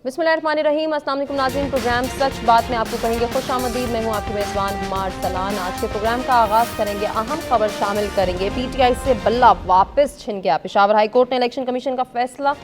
बिस्मिल्लाहिर्रहमानिर्रहीम। अस्सलाम वालेकुम नाज़रीन, प्रोग्राम सच बात में आपको कहेंगे खुशामदीद। मैं हूँ आपकी मेज़बान हुमार सलान। आज के प्रोग्राम का आगाज़ करेंगे, अहम खबर शामिल करेंगे। PTI से बल्ला वापस छिन गया। पेशावर हाई कोर्ट ने इलेक्शन कमीशन का फैसला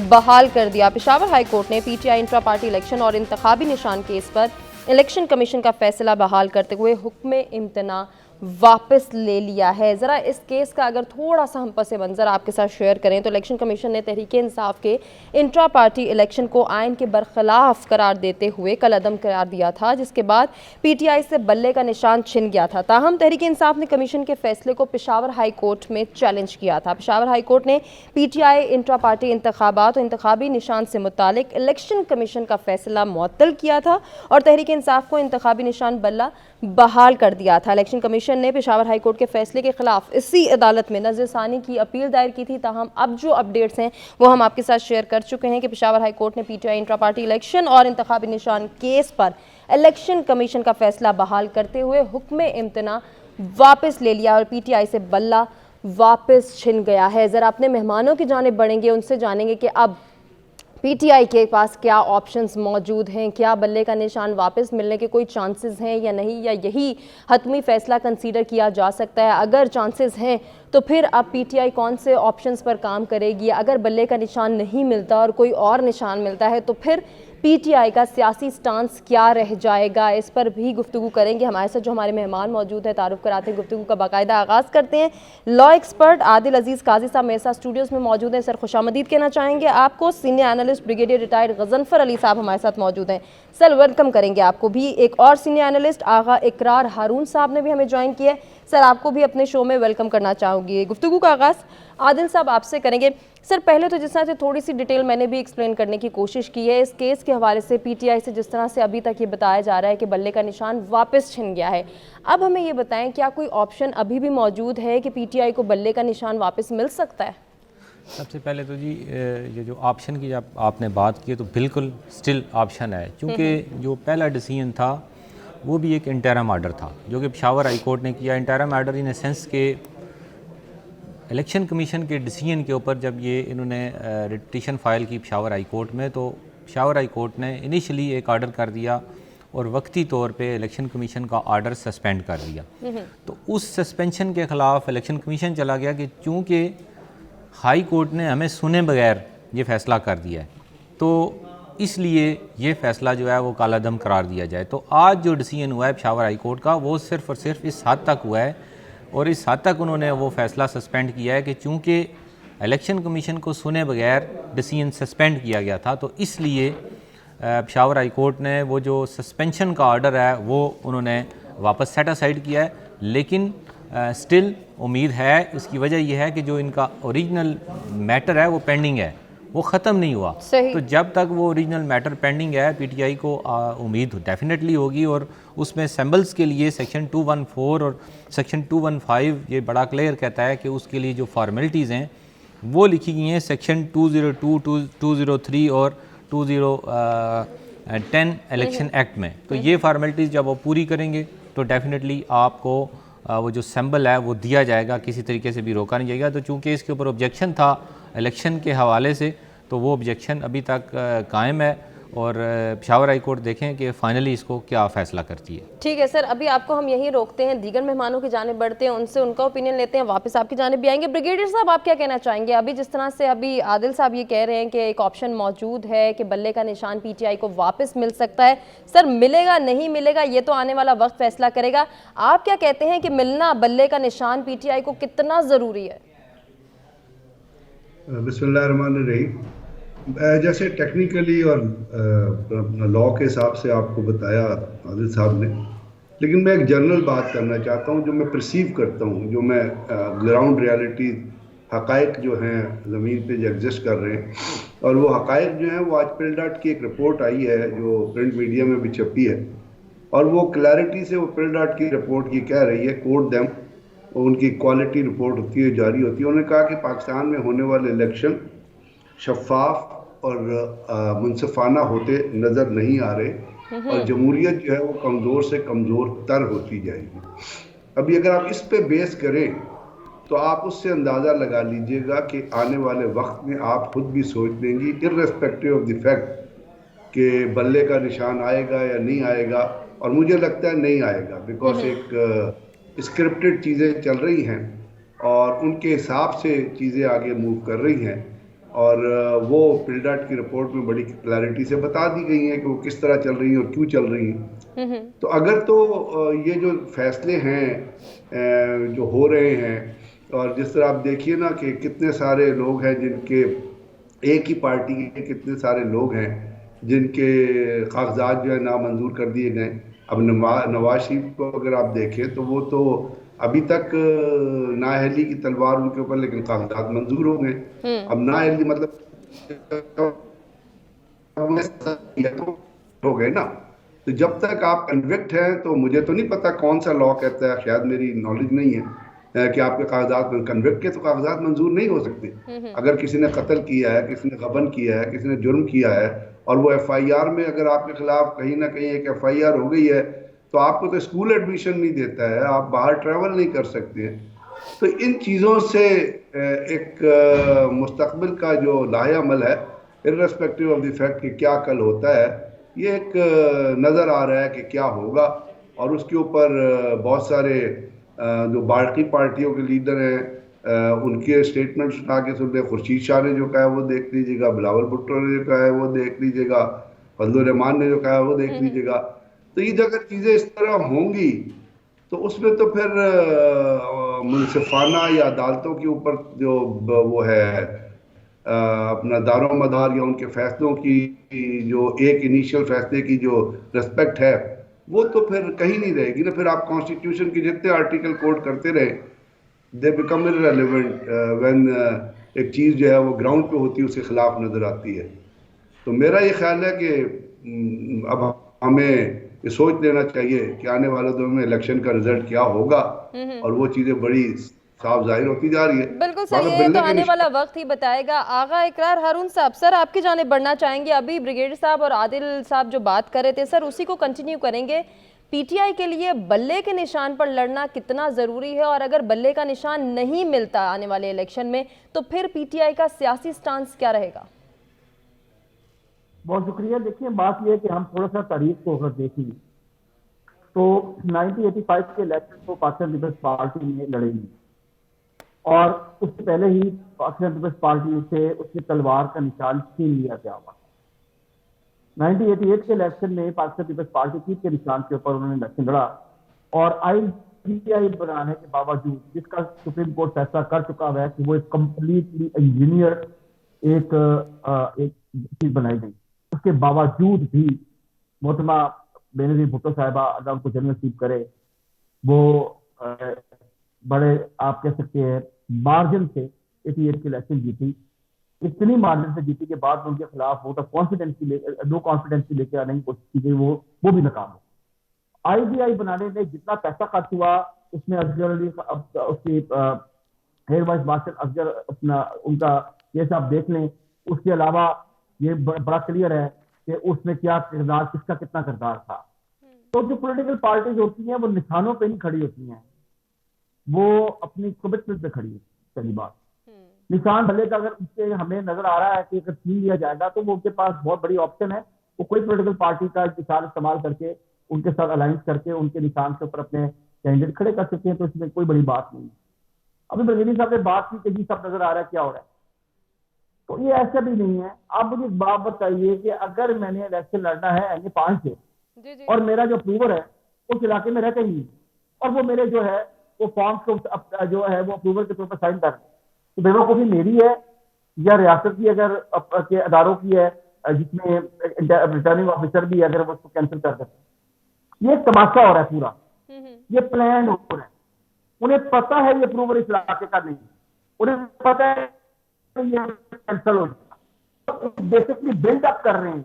बहाल कर दिया। पेशावर हाई कोर्ट ने PTI इंट्रा पार्टी इलेक्शन और इंतखाबी निशान केस पर इलेक्शन कमीशन का फैसला बहाल करते हुए हुक्म इम्तना वापस ले लिया है। ज़रा इस केस का अगर थोड़ा सा हम पस मंज़र आपके साथ शेयर करें तो इलेक्शन कमीशन ने तहरीक इंसाफ के इंट्रा पार्टी इलेक्शन को आइन के बरखिलाफ करार देते हुए कल अदम करार दिया था, जिसके बाद PTI से बल्ले का निशान छिन गया था। ताहम तहरीक इंसाफ ने कमीशन के फैसले को पेशावर हाई कोर्ट में चैलेंज किया था। पेशावर हाई कोर्ट ने PTI इंट्रा पार्टी इंतखाबात और इंतखाबी निशान से मुतालिक इलेक्शन कमीशन का फैसला मुअत्तल किया था और तहरीक इंसाफ को इंतखाबी निशान बल्ला बहाल कर दिया था। इलेक्शन कमीशन ने पेशावर हाई कोर्ट के फैसले के खिलाफ इसी अदालत में नज़रसानी की अपील दायर की थी। ताहम अब जो अपडेट्स हैं वो हम आपके साथ शेयर कर चुके हैं कि पेशावर हाई कोर्ट ने PTI इंट्रा पार्टी इलेक्शन और इंतखाबी निशान केस पर इलेक्शन कमीशन का फैसला बहाल करते हुए हुक्म इम्तना वापस ले लिया और PTI से बल्ला वापस छिन गया है। ज़रा अपने मेहमानों की जानिब बढ़ेंगे, उनसे जानेंगे कि अब PTI के पास क्या ऑप्शंस मौजूद हैं, क्या बल्ले का निशान वापस मिलने के कोई चांसेस हैं या नहीं, या यही हतमी फैसला कंसीडर किया जा सकता है। अगर चांसेस हैं तो फिर अब PTI कौन से ऑप्शंस पर काम करेगी। अगर बल्ले का निशान नहीं मिलता और कोई और निशान मिलता है तो फिर PTI का सियासी स्टांस क्या रह जाएगा, इस पर भी गुफ्तगू करेंगे। हमारे साथ जो हमारे मेहमान मौजूद है, तारुफ कराते हैं, गुफ्तगू का बाकायदा आगाज़ करते हैं। लॉ एक्सपर्ट आदिल अजीज़ काजी साहब मेरे साथ स्टूडियोज़ में मौजूद हैं। सर खुशामदीद कहना चाहेंगे आपको। Senior analyst brigadier retired Ghazanfar Ali साहब हमारे साथ मौजूद हैं। सर वेलकम करेंगे आपको भी। एक और सीनियर एनालिस्ट आगा इकरार हारून साहब ने भी हमें ज्वाइन किया है। सर आपको भी अपने शो में वेलकम करना चाहूँगी। गुफ्तगू का आगाज़ आदिल साहब आपसे करेंगे। सर पहले तो जिस तरह से थोड़ी सी डिटेल मैंने भी एक्सप्लेन करने की कोशिश की है इस केस के हवाले से, PTI से जिस तरह से अभी तक ये बताया जा रहा है कि बल्ले का निशान वापस छिन गया है, अब हमें ये बताएं क्या कोई ऑप्शन अभी भी मौजूद है कि PTI को बल्ले का निशान वापस मिल सकता है? सबसे पहले तो जी ये जो ऑप्शन की जब आपने बात की तो बिल्कुल स्टिल ऑप्शन है, क्योंकि जो पहला डिसीजन था वो भी एक इंटरम आर्डर था जो कि पेशावर हाई कोर्ट ने किया। इंटरम आर्डर इन सेंस के इलेक्शन कमीशन के डिसीजन के ऊपर जब ये इन्होंने पिटीशन फाइल की पेशावर हाई कोर्ट में, तो पेशावर हाई कोर्ट ने इनिशियली एक आर्डर कर दिया और वक्ती तौर पे इलेक्शन कमीशन का आर्डर सस्पेंड कर दिया। तो उस सस्पेंशन के ख़िलाफ़ इलेक्शन कमीशन चला गया कि चूँकि हाई कोर्ट ने हमें सुने बगैर ये फ़ैसला कर दिया है तो इसलिए ये फ़ैसला जो है वो कालादम करार दिया जाए। तो आज जो डिसीजन हुआ है पेशावर हाई कोर्ट का वो सिर्फ़ और सिर्फ इस हद तक हुआ है और इस हद तक उन्होंने वो फ़ैसला सस्पेंड किया है कि चूँकि इलेक्शन कमीशन को सुने बगैर डिसीजन सस्पेंड किया गया था तो इसलिए पेशावर हाई कोर्ट ने वो जो सस्पेंशन का आर्डर है वो उन्होंने वापस सेट असाइड किया है। लेकिन स्टिल उम्मीद है, इसकी वजह यह है कि जो इनका ओरिजिनल मैटर है वो पेंडिंग है, वो ख़त्म नहीं हुआ। तो जब तक वो ओरिजिनल मैटर पेंडिंग है PTI को उम्मीद डेफिनेटली होगी और उसमें सैम्बल्स के लिए सेक्शन 214 और सेक्शन 215 ये बड़ा क्लियर कहता है कि उसके लिए जो फॉर्मेलिटीज़ हैं वो लिखी गई हैं सेक्शन 202, 203 और 2010 इलेक्शन एक्ट में। तो ये फॉर्मेलिटीज़ जब वो पूरी करेंगे तो डेफिनेटली आपको वो जो सैम्बल है वो दिया जाएगा, किसी तरीके से भी रोका नहीं जाएगा। तो चूँकि इसके ऊपर ऑब्जेक्शन था इलेक्शन के हवाले से तो वो ऑब्जेक्शन अभी तक कायम है और पेशावर हाई कोर्ट देखें कि फाइनली इसको क्या फ़ैसला करती है। ठीक है सर, अभी आपको हम यहीं रोकते हैं, दीगर मेहमानों की जानिब बढ़ते हैं, उनसे उनका ओपिनियन लेते हैं, वापस आपकी जानिब भी आएंगे। ब्रिगेडियर साहब आप क्या कहना चाहेंगे? अभी जिस तरह से अभी आदिल साहब ये कह रहे हैं कि एक ऑप्शन मौजूद है कि बल्ले का निशान PTI को वापस मिल सकता है, सर मिलेगा नहीं मिलेगा ये तो आने वाला वक्त फैसला करेगा। आप क्या कहते हैं कि मिलना बल्ले का निशान PTI को कितना ज़रूरी है? बिस्मिल्लाहिर्रहमानिर्रहीम। जैसे टेक्निकली और लॉ के हिसाब से आपको बताया आदिल साहब ने, लेकिन मैं एक जनरल बात करना चाहता हूँ जो मैं परसीव करता हूँ, जो मैं ग्राउंड रियलिटी हकायक जो हैं ज़मीन पे जो एग्जिस्ट कर रहे हैं और वो हकायक जो हैं वो आज पिलडाट की एक रिपोर्ट आई है जो प्रिंट मीडिया में भी छपी है और वो क्लैरिटी से वो पिलडाट की रिपोर्ट ये कह रही है, कोट देम, उनकी क्वालिटी रिपोर्ट होती है, जारी होती है। उन्होंने कहा कि पाकिस्तान में होने वाले इलेक्शन शफाफ और मुनसिफाना होते नज़र नहीं आ रहे और जमहूरियत जो है वो कमज़ोर से कमज़ोर तर होती जाएगी। अभी अगर आप इस पे बेस करें तो आप उससे अंदाज़ा लगा लीजिएगा कि आने वाले वक्त में आप खुद भी सोच लेंगी, इर्रेस्पेक्टिव ऑफ द फैक्ट कि बल्ले का निशान आएगा या नहीं आएगा, और मुझे लगता है नहीं आएगा, बिकॉज एक स्क्रिप्टेड चीज़ें चल रही हैं और उनके हिसाब से चीज़ें आगे मूव कर रही हैं, और वो पिल्डाट की रिपोर्ट में बड़ी क्लैरिटी से बता दी गई हैं कि वो किस तरह चल रही हैं और क्यों चल रही हैं। तो अगर तो ये जो फैसले हैं जो हो रहे हैं, और जिस तरह आप देखिए ना कि कितने सारे लोग हैं जिनके, एक ही पार्टी के कितने सारे लोग हैं जिनके कागजात जो है नामंजूर कर दिए गए। अब नवाज शरीफ को अगर आप देखें तो वो तो अभी तक नाअहली की तलवार उनके ऊपर, लेकिन कागजात मंजूर हो गए। अब नाअहली मतलब हो गए ना। तो जब तक आप कन्विक्ट हैं, तो मुझे तो नहीं पता कौन सा लॉ कहता है, शायद मेरी नॉलेज नहीं है कि आपके कागजात कन्विक्ट के तो कागजात मंजूर नहीं हो सकते। अगर किसी ने कत्ल किया है, किसी ने गबन किया है, किसी ने जुर्म किया है, और वो FIR में अगर आपके खिलाफ कहीं ना कहीं एक FIR हो गई है, तो आपको तो स्कूल एडमिशन नहीं देता है, आप बाहर ट्रैवल नहीं कर सकते हैं। तो इन चीज़ों से एक मुस्तकबिल का जो लाहेअमल है, इर्रेस्पेक्टिव ऑफ द फैक्ट कि क्या कल होता है, ये एक नज़र आ रहा है कि क्या होगा। और उसके ऊपर बहुत सारे जो बाकी पार्टियों के लीडर हैं उनके स्टेटमेंट्स उठा के सुन लें। खुर्शीद शाह ने जो कहा है वो देख लीजिएगा, बिलावल भुट्टो ने जो कहा है वो देख लीजिएगा, फजलुर रहमान ने जो कहा है वो देख लीजिएगा। तो ये अगर चीज़ें इस तरह होंगी तो उसमें तो फिर मुनसिफाना या अदालतों के ऊपर जो वो है अपना दारो मदार या उनके फैसलों की जो एक इनिशियल फैसले की जो रिस्पेक्ट है, वो तो फिर कहीं नहीं रहेगी ना। फिर आप कॉन्स्टिट्यूशन के जितने आर्टिकल कोड करते रहे, दे बिकम इररिलेवेंट व्हेन एक चीज़ जो है वो ग्राउंड पे होती है, उसके खिलाफ नजर आती है। तो मेरा ये ख्याल है कि अब हमें ये सोच लेना चाहिए कि आने वाले दिनों में इलेक्शन का रिजल्ट क्या होगा, और वो चीज़ें बड़ी साफ जाहिर होती जा रही है। बिल्कुल सही है, तो आने वाला वक्त ही बताएगा। आगा इकरार हारून साहब, सर आपकी जानिब बढ़ना चाहेंगे। अभी ब्रिगेडियर साहब और आदिल साहब जो बात कर रहे थे, सर उसी को कंटिन्यू करेंगे। PTI के लिए बल्ले के निशान पर लड़ना कितना ज़रूरी है, और अगर बल्ले का निशान नहीं मिलता आने वाले इलेक्शन में, तो फिर PTI का सियासी स्टांस क्या रहेगा? बहुत शुक्रिया। देखिए, बात यह है कि हम थोड़ा सा तारीख को अगर देखें तो 1985 के इलेक्शन को पाकिस्तान पीपल्स पार्टी ने लड़ेगी, और उससे पहले ही पाकिस्तान पीपल्स पार्टी से उसकी तलवार का निशान छीन लिया गया हुआ। 1988 के इलेक्शन में पाकिस्तान पीपल्स पार्टी की के निशान के ऊपर उन्होंने इलेक्शन लड़ा, और PTI बनाने के बावजूद, जिसका सुप्रीम कोर्ट फैसला कर चुका है कि वो एक कंप्लीटली इंजीनियर एक चीज बनाई गई, उसके बावजूद भी मोहतरमा बेनजीर भुट्टो साहिबा, अल्लाह उनको जन्नत नसीब करे, वो बड़े आप कह सकते हैं मार्जिन से 88 के इलेक्शन जीती। इतनी मार्जिन से जीती के बाद उनके खिलाफ vote of confidence no confidence की लेकर आने की कोशिश की गई, वो भी नाकाम हो। IBI बनाने में जितना पैसा खर्च हुआ, उसमें अफजल अली उसकी हेयर वाइस मार्शल अफजल अपना उनका केस आप देख लें। उसके अलावा ये बड़ा क्लियर है कि उसमें क्या किरदार, किसका कितना किरदार था। तो जो पॉलिटिकल पार्टीज होती हैं वो निशानों पे नहीं खड़ी होती हैं, वो अपनी कमिटमेंट पे खड़ी है। पहली बात, निशान भले का अगर उससे हमें नजर आ रहा है कि अगर छीन लिया जाएगा तो वो उनके पास बहुत बड़ी ऑप्शन है, वो कोई पॉलिटिकल पार्टी का निशान इस्तेमाल करके उनके साथ अलायंस करके उनके निशान के ऊपर अपने कैंडिडेट खड़े कर सकते हैं। तो इसमें कोई बड़ी बात नहीं। अभी ब्रिगेडियर साहब ने बात की कि जी सब नजर आ रहा है क्या हो रहा है, तो ये ऐसा भी नहीं है। आप मुझे एक बात बताइए कि अगर मैंने इलेक्शन लड़ना है NA5 से और मेरा जो अप्रूवर है उस इलाके में रहते ही, और वो मेरे जो है वो फॉर्म्स को जो है वो अप्रूवल के तौर पर साइन कर, तो बेवकूफ़ी मेरी है या रियासत की अगर के अदारों की है जिसमें रिटर्निंग ऑफिसर भी अगर वो उसको कैंसिल कर देते। ये तमाशा हो रहा है पूरा, ये प्लान हो रहा है। उन्हें पता है ये अप्रूवल इस इलाके का नहीं, उन्हें पता है ये कैंसिल हो जाएगा, बेसिकली बिल्ड अप कर रहे हैं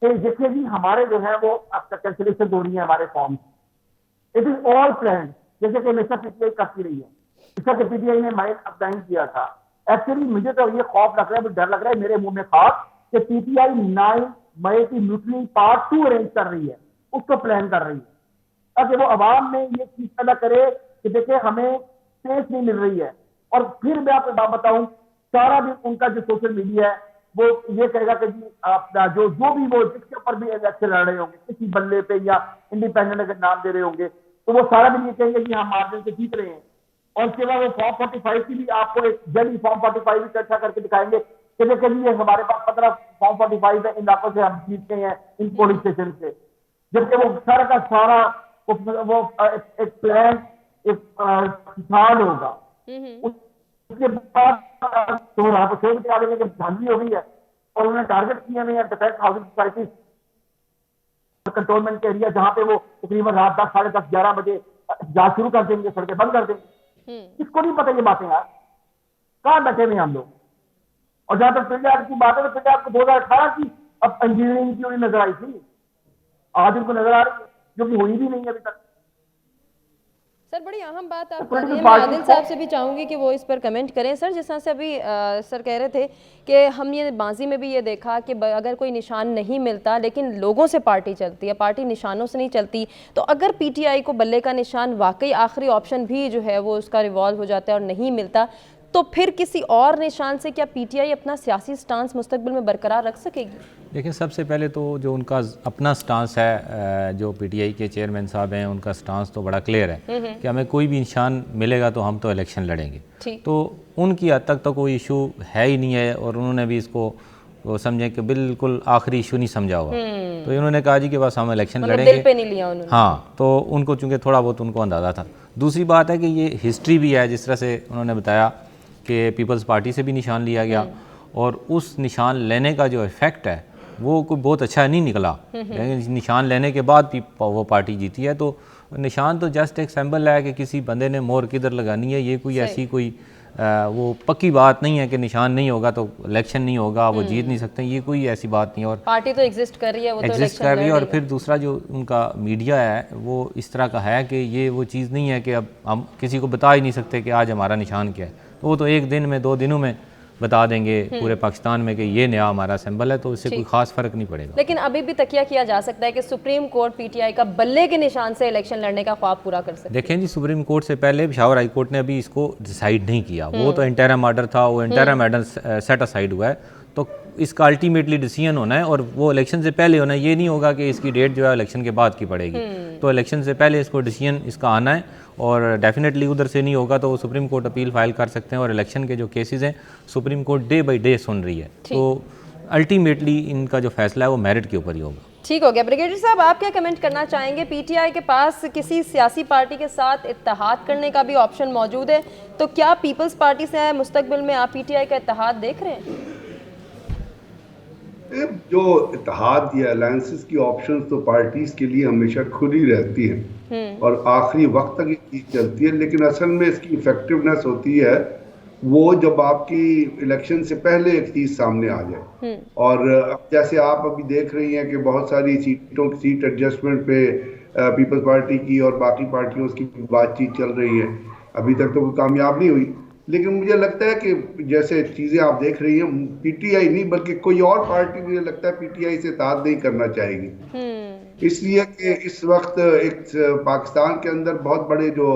कि जैसे भी हमारे जो है वो कैंसिलेशन हो रही है हमारे form. It is all plan, जैसे कि हमेशा PTI करती रही है। इसका PTI ने माइंड अपलाइन किया था। एक्चुअली मुझे तो ये खौफ लग रहा है, डर लग रहा है मेरे मुंह में खाक कि PTI 9 मई की म्यूटनी पार्ट 2 अरेंज कर रही है, उसको प्लान कर रही है ताकि वो आवाम में ये चीज पैदा करे कि देखिए हमें स्पेस नहीं मिल रही है। और फिर मैं आपको बात बताऊं, सारा दिन उनका जो सोशल मीडिया है वो ये कहेगा कि जी अपना जो भी वो जिसके ऊपर भी इलेक्शन लड़ रहे होंगे, किसी बल्ले पे या इंडिपेंडेंट अगर नाम दे रहे होंगे, तो वो सारा दिन ये कहेंगे कि हम मार्जिन से जीत रहे हैं। और उसके बाद वो फॉर्म 45 की भी आपको एक जल्दी फॉर्म 45 भी चर्चा करके दिखाएंगे कि देखिए जी हमारे पास 15 फॉर्म 45 है, इन इलाकों से हम जीतते हैं, इन पोलिंग स्टेशन से। जबकि वो सारा का सारा वो एक प्लान, एक किसान होगा। उसके बाद तो आप सोच के आ रहे हैं कि धांधली हो गई है और उन्होंने टारगेट किए हुए हैं डिफेंस हाउसिंग सोसाइटी कंट्रोलमेंट एरिया, जहां पे वो तकरीबन रात 10, साढ़े 10, 11 बजे जा शुरू कर देंगे, सड़कें बंद कर देंगे। किसको नहीं पता ये बातें यार, कहाँ बैठे हुए हम लोग। और जहां तक पंजाब की बात है, तो पंजाब को 2018 की अब इंजीनियरिंग की नजर आई थी, आज उनको नजर आ रही है, जो कि हुई भी नहीं है अभी तक। सर बड़ी अहम बात आप कर रही हैं, मैं आदिल साहब से भी चाहूँगी कि वो इस पर कमेंट करें। सर जिस तरह से अभी सर कह रहे थे कि हम ये माजी में भी ये देखा कि अगर कोई निशान नहीं मिलता लेकिन लोगों से पार्टी चलती है, पार्टी निशानों से नहीं चलती, तो अगर पीटीआई को बल्ले का निशान वाकई आखिरी ऑप्शन भी जो है वो उसका रिवॉल्व हो जाता है और नहीं मिलता, तो फिर किसी और निशान से क्या पीटीआई अपना सियासी स्टांस मुस्तकबिल में बरकरार रख सकेगी? देखिए, सबसे पहले तो जो उनका अपना स्टांस है, जो पीटीआई के चेयरमैन साहब हैं, उनका स्टांस तो बड़ा क्लियर है कि हमें कोई भी निशान मिलेगा तो हम तो इलेक्शन लड़ेंगे। तो उनकी हद तक तो कोई इशू है ही नहीं है, और उन्होंने भी इसको वो समझे कि बिल्कुल आखिरी इशू नहीं समझा हुआ। तो इन्होंने कहा जी कि बस हम इलेक्शन लड़ेंगे, दिल पे नहीं लिया उन्होंने। हाँ, तो उनको चूँकि थोड़ा बहुत उनको अंदाज़ा था। दूसरी बात है कि ये हिस्ट्री भी है, जिस तरह से उन्होंने बताया कि पीपल्स पार्टी से भी निशान लिया गया और उस निशान लेने का जो इफ़ेक्ट है वो कोई बहुत अच्छा नहीं निकला, लेकिन निशान लेने के बाद भी वो पार्टी जीती है। तो निशान तो जस्ट एक सिंबल है कि किसी बंदे ने मोहर किधर लगानी है, ये कोई ऐसी कोई वो पक्की बात नहीं है कि निशान नहीं होगा तो इलेक्शन नहीं होगा, वो जीत नहीं सकते, ये कोई ऐसी बात नहीं। और पार्टी तो एग्जिस्ट कर रही है, वो तो एग्जिस्ट कर रही है। और फिर दूसरा जो उनका मीडिया है वो इस तरह का है कि ये वो चीज़ नहीं है कि अब हम किसी को बता ही नहीं सकते कि आज हमारा निशान क्या है, तो वो तो एक दिन में 2 दिनों में बता देंगे पूरे पाकिस्तान में कि ये नया हमारा सिंबल है, तो इससे कोई खास फर्क नहीं पड़ेगा। लेकिन अभी भी तकिया किया जा सकता है कि सुप्रीम कोर्ट पीटीआई का बल्ले के निशान से इलेक्शन लड़ने का ख्वाब पूरा कर सकते। देखें जी, सुप्रीम कोर्ट से पहले पेशावर हाई कोर्ट ने अभी इसको डिसाइड नहीं किया, वो तो इंटरम ऑर्डर था, वो इंटरम ऑर्डर सेट असाइड हुआ है, तो इसका अल्टीमेटली डिसीजन होना है और वो इलेक्शन से पहले होना है। ये नहीं होगा कि इसकी डेट जो है इलेक्शन के बाद की पड़ेगी, तो इलेक्शन से पहले इसको डिसीजन इसका आना है, और डेफिनेटली उधर से नहीं होगा तो वो सुप्रीम कोर्ट अपील फाइल कर सकते हैं। और इलेक्शन के जो केसेस हैं Supreme Court day by day सुन रही है, तो अल्टीमेटली इनका जो फैसला है वो मेरिट के ऊपर ही होगा। ठीक हो गया। ब्रिगेडियर साहब, आप क्या कमेंट करना चाहेंगे? पीटीआई के पास किसी सियासी पार्टी के साथ इत्तेहाद करने का भी ऑप्शन मौजूद है, तो क्या पीपल्स पार्टी से मुस्तकबिल में आप पीटीआई का इत्तेहाद देख रहे हैं? जो इत्तेहाद या अलायंसेस की ऑप्शंस तो पार्टीज के लिए हमेशा खुली रहती हैं और आखिरी वक्त तक ये चीज चलती है, लेकिन असल में इसकी इफेक्टिवनेस होती है वो जब आपकी इलेक्शन से पहले एक चीज सामने आ जाए। और अब जैसे आप अभी देख रही हैं कि बहुत सारी सीट एडजस्टमेंट पे पीपल्स पार्टी की और बाकी पार्टियों की बातचीत चल रही है, अभी तक तो कोई कामयाब नहीं हुई, लेकिन मुझे लगता है कि जैसे चीजें आप देख रही हैं, पीटीआई नहीं बल्कि कोई और पार्टी मुझे लगता है पीटीआई से इत्तेहाद नहीं करना चाहेगी, इसलिए कि इस वक्त एक पाकिस्तान के अंदर बहुत बड़े जो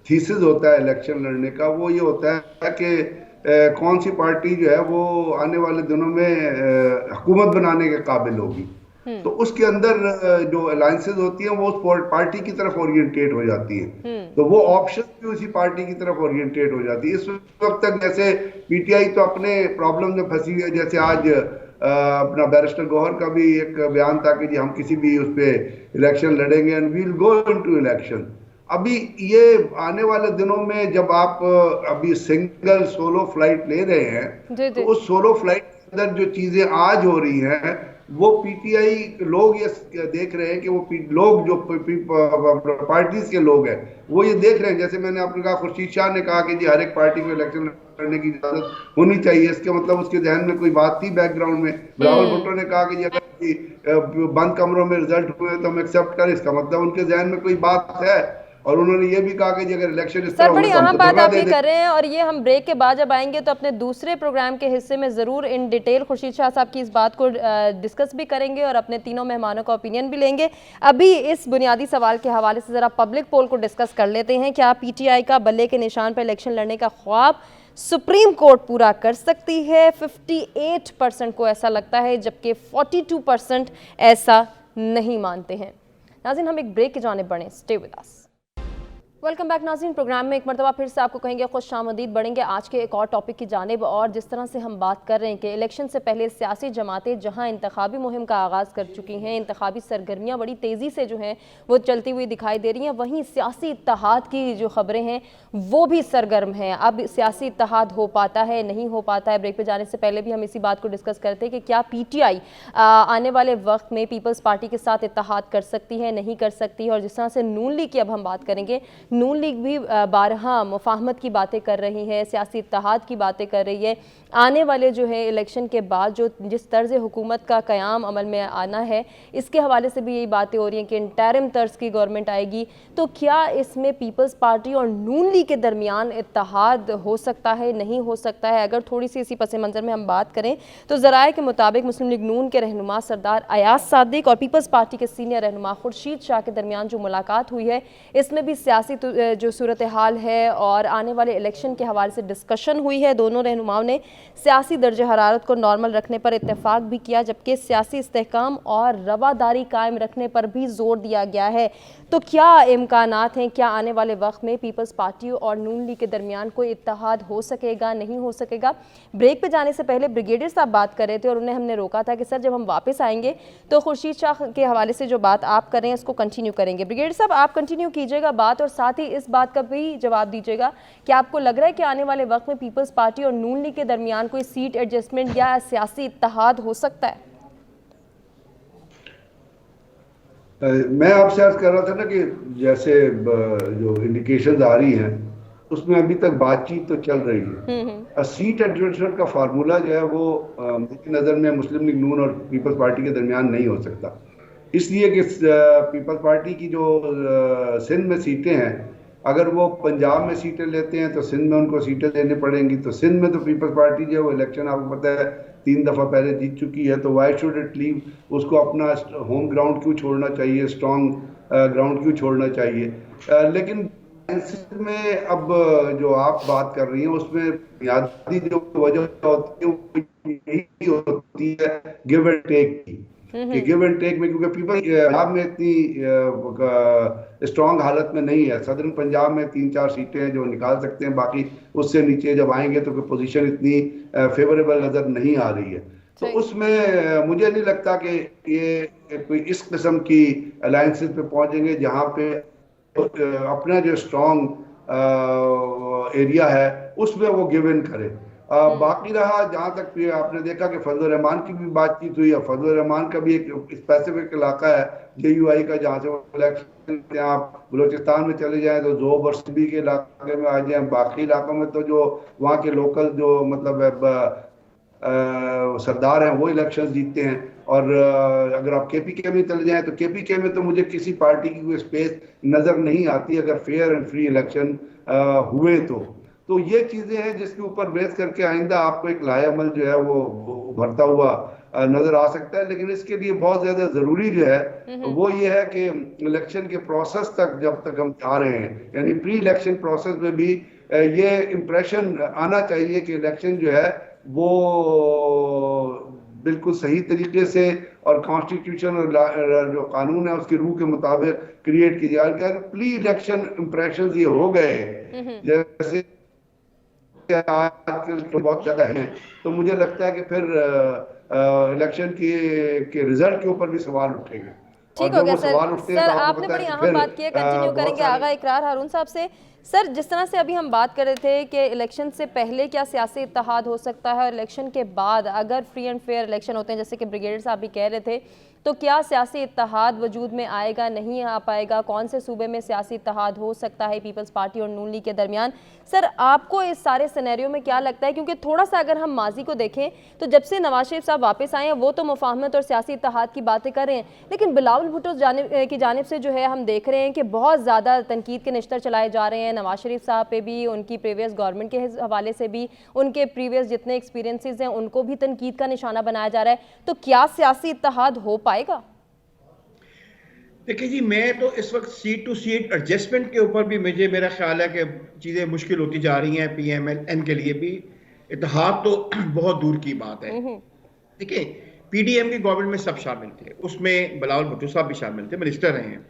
थीसिस होता है इलेक्शन लड़ने का, वो ये होता है कि कौन सी पार्टी जो है वो आने वाले दिनों में हुकूमत बनाने के काबिल होगी। तो उसके अंदर जो अलायंसेज होती हैं वो उस पार्टी की तरफ ओरिएंटेट हो जाती हैं, तो वो ऑप्शन भी उसी पार्टी की तरफ ओरिएंटेट हो जाती है। इस वक्त तक जैसे पीटीआई तो अपने प्रॉब्लम में फंसी हुई है, जैसे आज अपना बैरिस्टर गौहर का भी एक बयान था कि जी हम किसी भी उस पर इलेक्शन लड़ेंगे and we will go into election. अभी ये आने वाले दिनों में जब आप अभी सिंगल सोलो फ्लाइट ले रहे हैं, तो उस सोलो फ्लाइट के अंदर जो चीजें आज हो रही हैं वो पीटीआई लोग ये देख रहे हैं कि वो लोग जो पार्टीज के लोग हैं वो ये देख रहे हैं, जैसे मैंने आपने कहा खुर्शीद शाह ने कहा कि जी हर एक पार्टी को इलेक्शन लड़ने की इजाजत होनी चाहिए, इसके मतलब उसके जहन में कोई बात थी बैकग्राउंड में। बिलावल भुट्टो ने कहा कि जी अगर बंद कमरों में रिजल्ट हुए तो हम एक्सेप्ट करें, इसका मतलब उनके जहन में कोई बात है। और उन्होंने ये भी कहा कि अगर इलेक्शन इस तरह बड़ी अहम बात आप ये कर रहे हैं, और ये हम ब्रेक के बाद जब आएंगे तो अपने दूसरे प्रोग्राम के हिस्से में ज़रूर इन डिटेल खुर्शीद शाह साहब की इस बात को डिस्कस भी करेंगे और अपने तीनों मेहमानों का ओपिनियन भी लेंगे। अभी इस बुनियादी सवाल के हवाले से ज़रा पब्लिक पोल को डिस्कस कर लेते हैं। क्या पीटीआई का बल्ले के निशान पर इलेक्शन लड़ने का ख्वाब सुप्रीम कोर्ट पूरा कर सकती है? 58% को ऐसा लगता है, जबकि 42% ऐसा नहीं मानते हैं। नाज़रीन, हम एक ब्रेक की जानिब बढ़ें। Stay with us. Welcome back नाज़रीन। प्रोग्राम में एक मरतबा फिर से आपको कहेंगे खुशामदीद। बढ़ेंगे आज के एक और टॉपिक की जानिब, और जिस तरह से हम बात कर रहे हैं कि इलेक्शन से पहले सियासी जमातें जहां इंतखाबी मुहिम का आगाज़ कर चुकी हैं, इंतखाबी सरगर्मियां बड़ी तेज़ी से जो हैं वो चलती हुई दिखाई दे रही हैं, वहीं सियासी इत्तेहाद की जो खबरें हैं वो भी सरगर्म हैं। अब सियासी इत्तेहाद हो पाता है, नहीं हो पाता है। ब्रेक पर जाने से पहले भी हम इसी बात को डिस्कस करते हैं कि क्या PTI आने वाले वक्त में पीपल्स पार्टी के साथ इत्तेहाद कर सकती है, नहीं कर सकती है। और जिस तरह से नून लीग की अब हम बात करेंगे, नून लीग भी बारहा मुफाहमत की बातें कर रही है, सियासी इत्तेहाद की बातें कर रही है। आने वाले जो है इलेक्शन के बाद जो जिस तर्ज हुकूमत का क़याम अमल में आना है, इसके हवाले से भी यही बातें हो रही हैं कि इंटरिम तर्ज की गवर्नमेंट आएगी। तो क्या इसमें पीपल्स पार्टी और नून लीग के दरमियान इत्तेहाद हो सकता है, नहीं हो सकता है? अगर थोड़ी सी इसी पस मंज़र में हम बात करें तो ज़राए के मुताबिक मुस्लिम लीग नून के रहनुमा सरदार अयाज सादिक और पीपल्स पार्टी के सीनियर रहनुमा खुर्शीद शाह के दरमियान जो मुलाकात हुई है, इसमें भी सियासी जो सूरत हाल है और आने वाले इलेक्शन के हवाले से डिस्कशन हुई है। दोनों रहनुमाओं ने सियासी दर्ज हरारत को नॉर्मल रखने पर इत्तेफाक भी किया, जबकि सियासी इस्तेहकाम और रवादारी कायम रखने पर भी जोर दिया गया है। तो क्या इम्कानात हैं, क्या आने वाले वक्त में पीपल्स पार्टी और नून लीग के दरमियान कोई इत्तेहाद हो सकेगा, नहीं हो सकेगा? ब्रेक पे जाने से पहले ब्रिगेडियर साहब बात कर रहे थे और उन्हें हमने रोका था कि सर जब हम वापस आएंगे तो खुर्शीद शाह के हवाले से जो बात आप कर रहे हैं उसको कंटिन्यू करेंगे। ब्रिगेडियर साहब, आप कंटिन्यू कीजिएगा बात, और साथ ही इस बात का भी जवाब दीजिएगा कि आपको लग रहा है कि आने वाले वक्त में पीपल्स पार्टी और नून लीग के दरमियान कोई सीट एडजस्टमेंट या सियासी इत्तेहाद हो सकता है? मैं आपसे अर्ज कर रहा था ना कि जैसे जो इंडिकेशंस आ रही हैं उसमें अभी तक बातचीत तो चल रही है। सीट एडजस्टमेंट का फार्मूला जो है वो मेरी नज़र में मुस्लिम लीग नून और पीपल्स पार्टी के दरमियान नहीं हो सकता, इसलिए कि पीपल्स पार्टी की जो सिंध में सीटें हैं, अगर वो पंजाब में सीटें लेते हैं तो सिंध में उनको सीटें लेनी पड़ेंगी। तो सिंध में तो पीपल्स पार्टी जो है वो इलेक्शन आपको पता है 3 दफ़ा पहले जीत चुकी है, तो वाई शुड इट लीव? उसको अपना होम ग्राउंड क्यों छोड़ना चाहिए, स्ट्रॉन्ग ग्राउंड क्यों छोड़ना चाहिए? लेकिन में अब जो आप बात कर रही हैं उसमें बुनियादी जो वजह होती है वो यही होती है गिव एंड टेक की, कि गिव एंड टेक में, क्योंकि पीपल पंजाब में इतनी स्ट्रॉन्ग हालत में नहीं है। सदर्न पंजाब में 3-4 सीटें हैं जो निकाल सकते हैं, बाकी उससे नीचे जब आएंगे तो पोजीशन इतनी फेवरेबल नजर नहीं आ रही है। तो उसमें मुझे नहीं लगता कि ये कोई इस किस्म की अलायंसेस पे पहुंचेंगे जहां पे अपना जो स्ट्रॉन्ग एरिया है उसमें वो गिव इन करे। बाकी रहा जहाँ तक आपने देखा कि फजल रहमान की भी बातचीत हुई है। फजल रहमान का भी एक स्पेसिफिक इलाका है JUI का जहाँ से वो इलेक्शन, आप बलोचिस्तान में चले जाएं तो जो बरसबी के इलाके में आ जाएं, बाकी इलाकों में तो जो वहाँ के लोकल जो मतलब सरदार हैं वो इलेक्शन जीतते हैं। और अगर आप KPK में चले जाएं तो KPK में तो मुझे किसी पार्टी की कोई स्पेस नज़र नहीं आती अगर फेयर एंड फ्री इलेक्शन हुए तो ये चीज़ें हैं जिसके ऊपर बेस करके आइंदा आपको एक लाएअमल जो है वो उभरता हुआ नज़र आ सकता है। लेकिन इसके लिए बहुत ज़्यादा ज़रूरी जो है वो ये है कि इलेक्शन के प्रोसेस तक जब तक हम जा रहे हैं, यानी प्री इलेक्शन प्रोसेस में भी ये इम्प्रेशन आना चाहिए कि इलेक्शन जो है वो बिल्कुल सही तरीके से और कॉन्स्टिट्यूशन और जो कानून है उसकी रूह के मुताबिक क्रिएट की जाए। अगर प्री इलेक्शन इम्प्रेशन ये हो गए जैसे आजकल बहुत ज्यादा है, तो मुझे लगता है कि फिर इलेक्शन के रिजल्ट के ऊपर भी सवाल उठेंगे। ठीक हो गया सर, आपने बड़ी अहम बात की है, कंटिन्यू करेंगे आगा इकरार हारून साहब से। सर, जिस तरह से अभी हम बात कर रहे थे कि इलेक्शन से पहले क्या सियासी इत्तेहाद हो सकता है और इलेक्शन के बाद अगर फ्री एंड फेयर इलेक्शन होते हैं, जैसे कि ब्रिगेडियर साहब भी कह रहे थे, तो क्या सियासी इत्तेहाद वजूद में आएगा, नहीं आ पाएगा? कौन से सूबे में सियासी इत्तेहाद हो सकता है पीपल्स पार्टी और नून लीग के दरमियान? सर, आपको इस सारे सिनेरियो में क्या लगता है? क्योंकि थोड़ा सा अगर हम माजी को देखें तो जब से नवाज शरीफ साहब वापस आए हैं वो तो मुफाहमत और सियासी इत्तेहाद की बातें कर रहे हैं, लेकिन बिलावल भुट्टो की जानिब से जो है हम देख रहे हैं कि बहुत ज़्यादा तनकीद के निश्तर चलाए जा रहे हैं नवाज शरीफ साहब पे भी, उनकी प्रीवियस गवर्नमेंट के हवाले से भी, उनके प्रीवियस जितने एक्सपीरियंसेस हैं उनको भी तनकीद का निशाना बनाया जा रहा है। तो क्या सियासी इत्तेहाद हो पाएगा? देखिए जी, मैं तो इस वक्त सीट टू सीट एडजस्टमेंट के ऊपर भी मेरा ख्याल है कि चीज़ें मुश्किल होती जा रही हैं। PMLN के लिए भी इत्तेहाद तो बहुत दूर की बात है। देखिए, PDM की गवर्नमेंट में सब शामिल थे, उसमें बिलावल भुट्टो साहब भी शामिल थे, मिनिस्टर रहे हैं।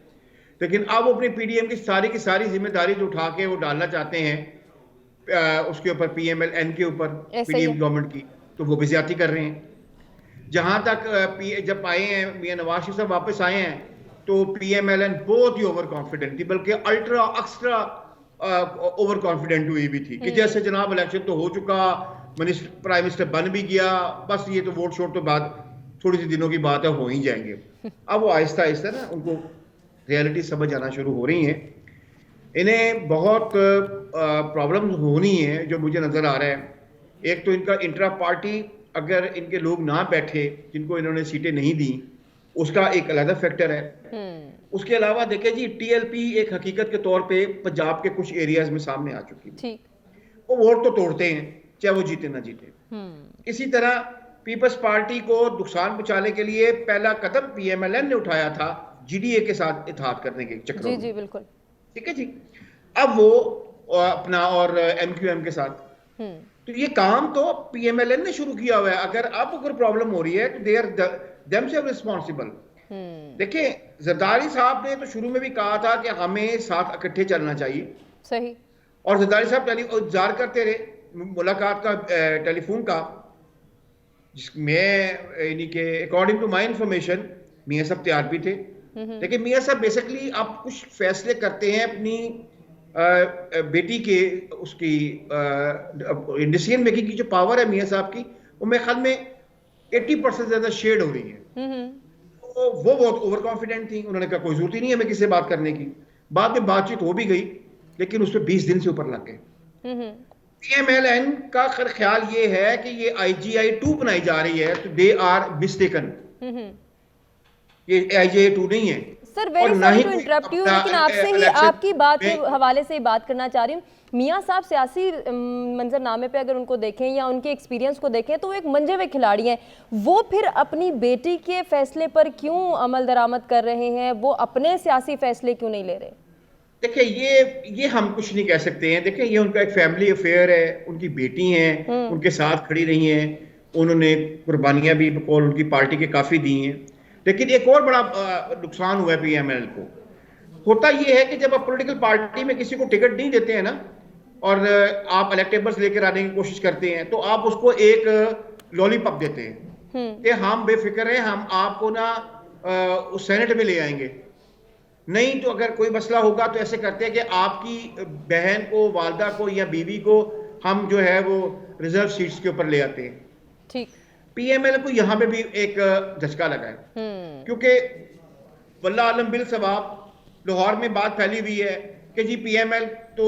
लेकिन अब वो अपनी PDM की सारी जिम्मेदारी जो उठा के वो डालना चाहते हैं उसके ऊपर, PMLN के ऊपर, PDM गवर्नमेंट की, तो वो भी ज्यादती कर रहे हैं। जहां तक जब आए हैं मियां नवाज शरीफ साहब वापस आए हैं, तो PMLN बहुत ही ओवर कॉन्फिडेंट थी, बल्कि अल्ट्रा एक्स्ट्रा ओवर कॉन्फिडेंट हुई भी थी कि जैसे जनाब इलेक्शन तो हो चुका, प्राइम मिनिस्टर बन भी गया, बस ये तो वोट शोट तो बाद थोड़ी सी दिनों की बात है, हो ही जाएंगे। अब वो आहिस्ता आहिस्ता ना उनको रियलिटी समझ आना शुरू हो रही है। इन्हें बहुत प्रॉब्लम होनी है जो मुझे नजर आ रहा है। एक तो इनका इंट्रा पार्टी, अगर इनके लोग ना बैठे जिनको इन्होंने सीटें नहीं दी, उसका एक अलग फैक्टर है। उसके अलावा देखें जी, TLP एक हकीकत के तौर पे पंजाब के कुछ एरियाज में सामने आ चुकी है। वो वोट तो तोड़ते हैं चाहे वो जीते ना जीते। इसी तरह पीपल्स पार्टी को नुकसान पहुंचाने के लिए पहला कदम PMLN ने उठाया था, GDA के साथ इत्तेहाद करने के चक्कर में। जी बिल्कुल, ठीक है जी। अब वो अपना और MQM के साथ, तो ये काम तो PMLN ने शुरू किया हुआ है। अगर अब कोई प्रॉब्लम हो रही है तो दे आर देमसेल्फ रिस्पांसिबल। देखिए, जरदारी साहब ने तो शुरू में भी कहा था कि हमें साथ इकट्ठे चलना चाहिए, सही, और जरदारी साहब इंतजार करते रहे मुलाकात का, टेलीफोन का, जिसमें यानी कि अकॉर्डिंग टू माई इंफॉर्मेशन मियां साहब तैयार भी थे। लेकिन मियां साहब बेसिकली आप कुछ फैसले करते हैं अपनी बेटी के, उसकी डिसीजन मेकिंग की जो पावर है मियां साहब की, वो मेरे ख्याल में 80% ज्यादा शेड हो रही है। तो वो बहुत ओवर कॉन्फिडेंट थी, उन्होंने कहा कोई जरूरत ही नहीं है हमें किसी से बात करने की। बाद में बातचीत हो भी गई, लेकिन उस पर 20 दिन से ऊपर लग गए। PMLN का ख्याल ये है कि ये IGI 2 बनाई जा रही है, तो दे आर मिस्टेकन। ये IGI 2 नहीं है। Sir very sorry to interrupt you, लेकिन आपसे ही आपकी बात के हवाले से ही बात करना चाह रही हूँ। मियां साहब सियासी मंजरनामे पे अगर उनको देखें या उनके एक्सपीरियंस को देखें तो वो एक मंजे हुए खिलाड़ी हैं। वो फिर अपनी बेटी के फैसले पर क्यों अमल दरामद कर रहे हैं? वो अपने सियासी फैसले क्यों नहीं ले रहे? देखिए, ये हम कुछ नहीं कह सकते हैं। देखिए, ये उनका एक फैमिली अफेयर है, उनकी बेटी हैं, उनके साथ खड़ी रही हैं, उन्होंने कुर्बानियां भी बकौल उनकी पार्टी के काफ़ी दी हैं। लेकिन एक और बड़ा नुकसान हुआ है PMLN को। होता यह है कि जब आप पॉलिटिकल पार्टी में किसी को टिकट नहीं देते हैं ना, और आप इलेक्टेबल्स लेकर आने की कोशिश करते हैं, तो आप उसको एक लॉलीपॉप देते हैं कि हम बेफिक्र हैं, हम आपको ना उस सेनेट में ले आएंगे। नहीं तो अगर कोई मसला होगा तो ऐसे करते हैं कि आपकी बहन को, वालदा को या बीवी को हम जो है वो रिजर्व सीट्स के ऊपर ले आते हैं। ठीक, PMLN को यहाँ पे भी एक झटका लगा है, क्योंकि वल्लाह आलम बिल सवाब लाहौर में बात फैली हुई है कि जी PML तो